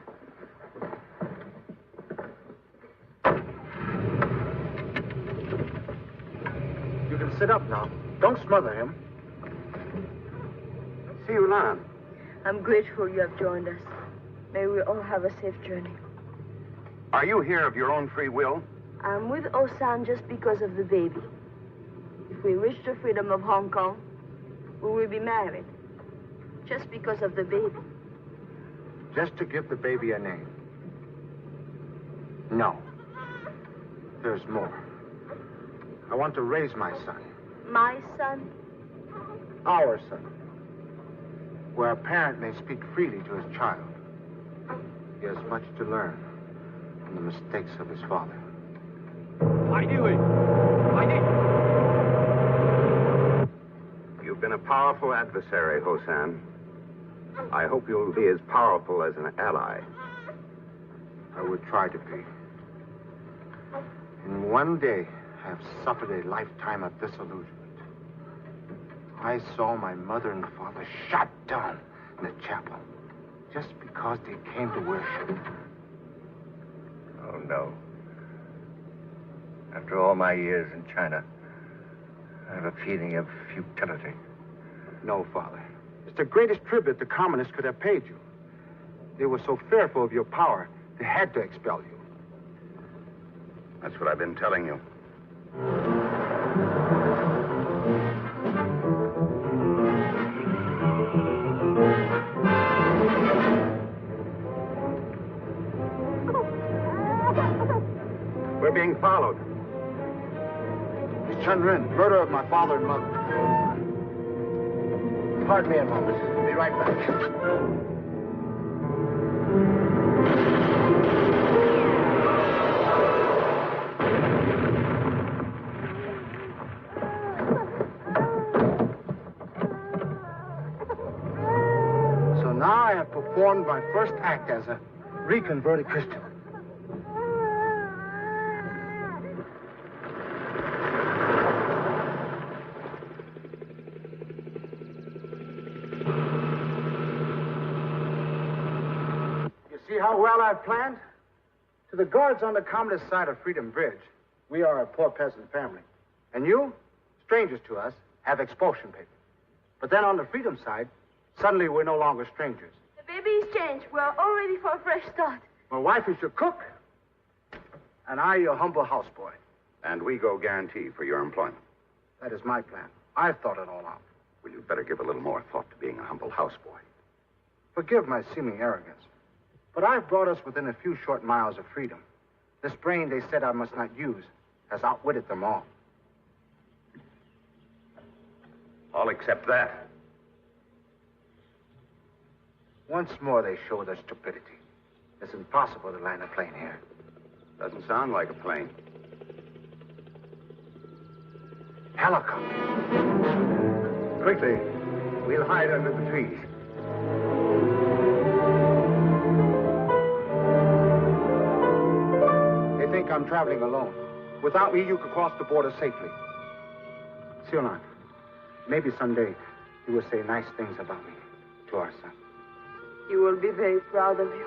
You can sit up now. Don't smother him. Siu Lan. I'm grateful you have joined us. May we all have a safe journey. Are you here of your own free will? I'm with Osan just because of the baby. If we reach the freedom of Hong Kong, we will be married. Just because of the baby. Just to give the baby a name. No. There's more. I want to raise my son. My son? Our son. Where a parent may speak freely to his child. He has much to learn from the mistakes of his father. I knew it. I did. been a powerful adversary, Hosan. I hope you'll be as powerful as an ally. I would try to be. In one day, I have suffered a lifetime of disillusionment. I saw my mother and father shot down in the chapel just because they came to worship. Oh, no. After all my years in China, I have a feeling of futility. No, Father. It's the greatest tribute the communists could have paid you. They were so fearful of your power, they had to expel you. That's what I've been telling you. We're being followed. It's Chen Rin, murder of my father and mother. Pardon me a moment. I'll be right back. So now I have performed my first act as a reconverted Christian. See how well I've planned? To the guards on the communist side of Freedom Bridge, we are a poor peasant family. And you, strangers to us, have expulsion papers. But then on the Freedom side, suddenly we're no longer strangers. The baby's changed. We're all ready for a fresh start. My wife is your cook, and I your humble houseboy. And we go guarantee for your employment. That is my plan. I've thought it all out. Well, you'd better give a little more thought to being a humble houseboy. Forgive my seeming arrogance. But I've brought us within a few short miles of freedom. This brain they said I must not use has outwitted them all. I'll accept that. Once more they show their stupidity. It's impossible to land a plane here. Doesn't sound like a plane. Helicopter. Quickly, we'll hide under the trees. They think I'm traveling alone. Without me, you could cross the border safely. Siu Lan, maybe someday you will say nice things about me to our son. You will be very proud of you.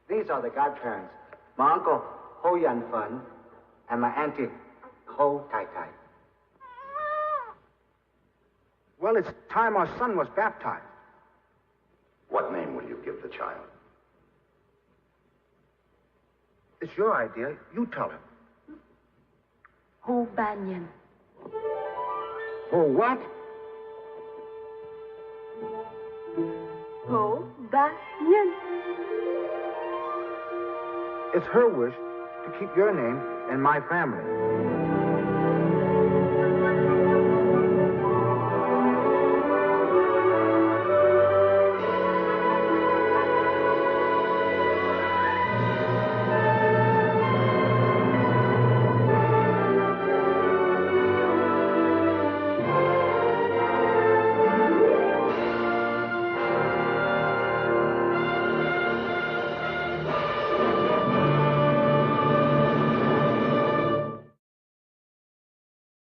These are the godparents. My uncle, Ho Yan Fun, and my auntie, Ho Tai Tai. Well, it's time our son was baptized. What name will you give the child? It's your idea. You tell him. O'Banion. Oh, what? O'Banion. It's her wish to keep your name and my family.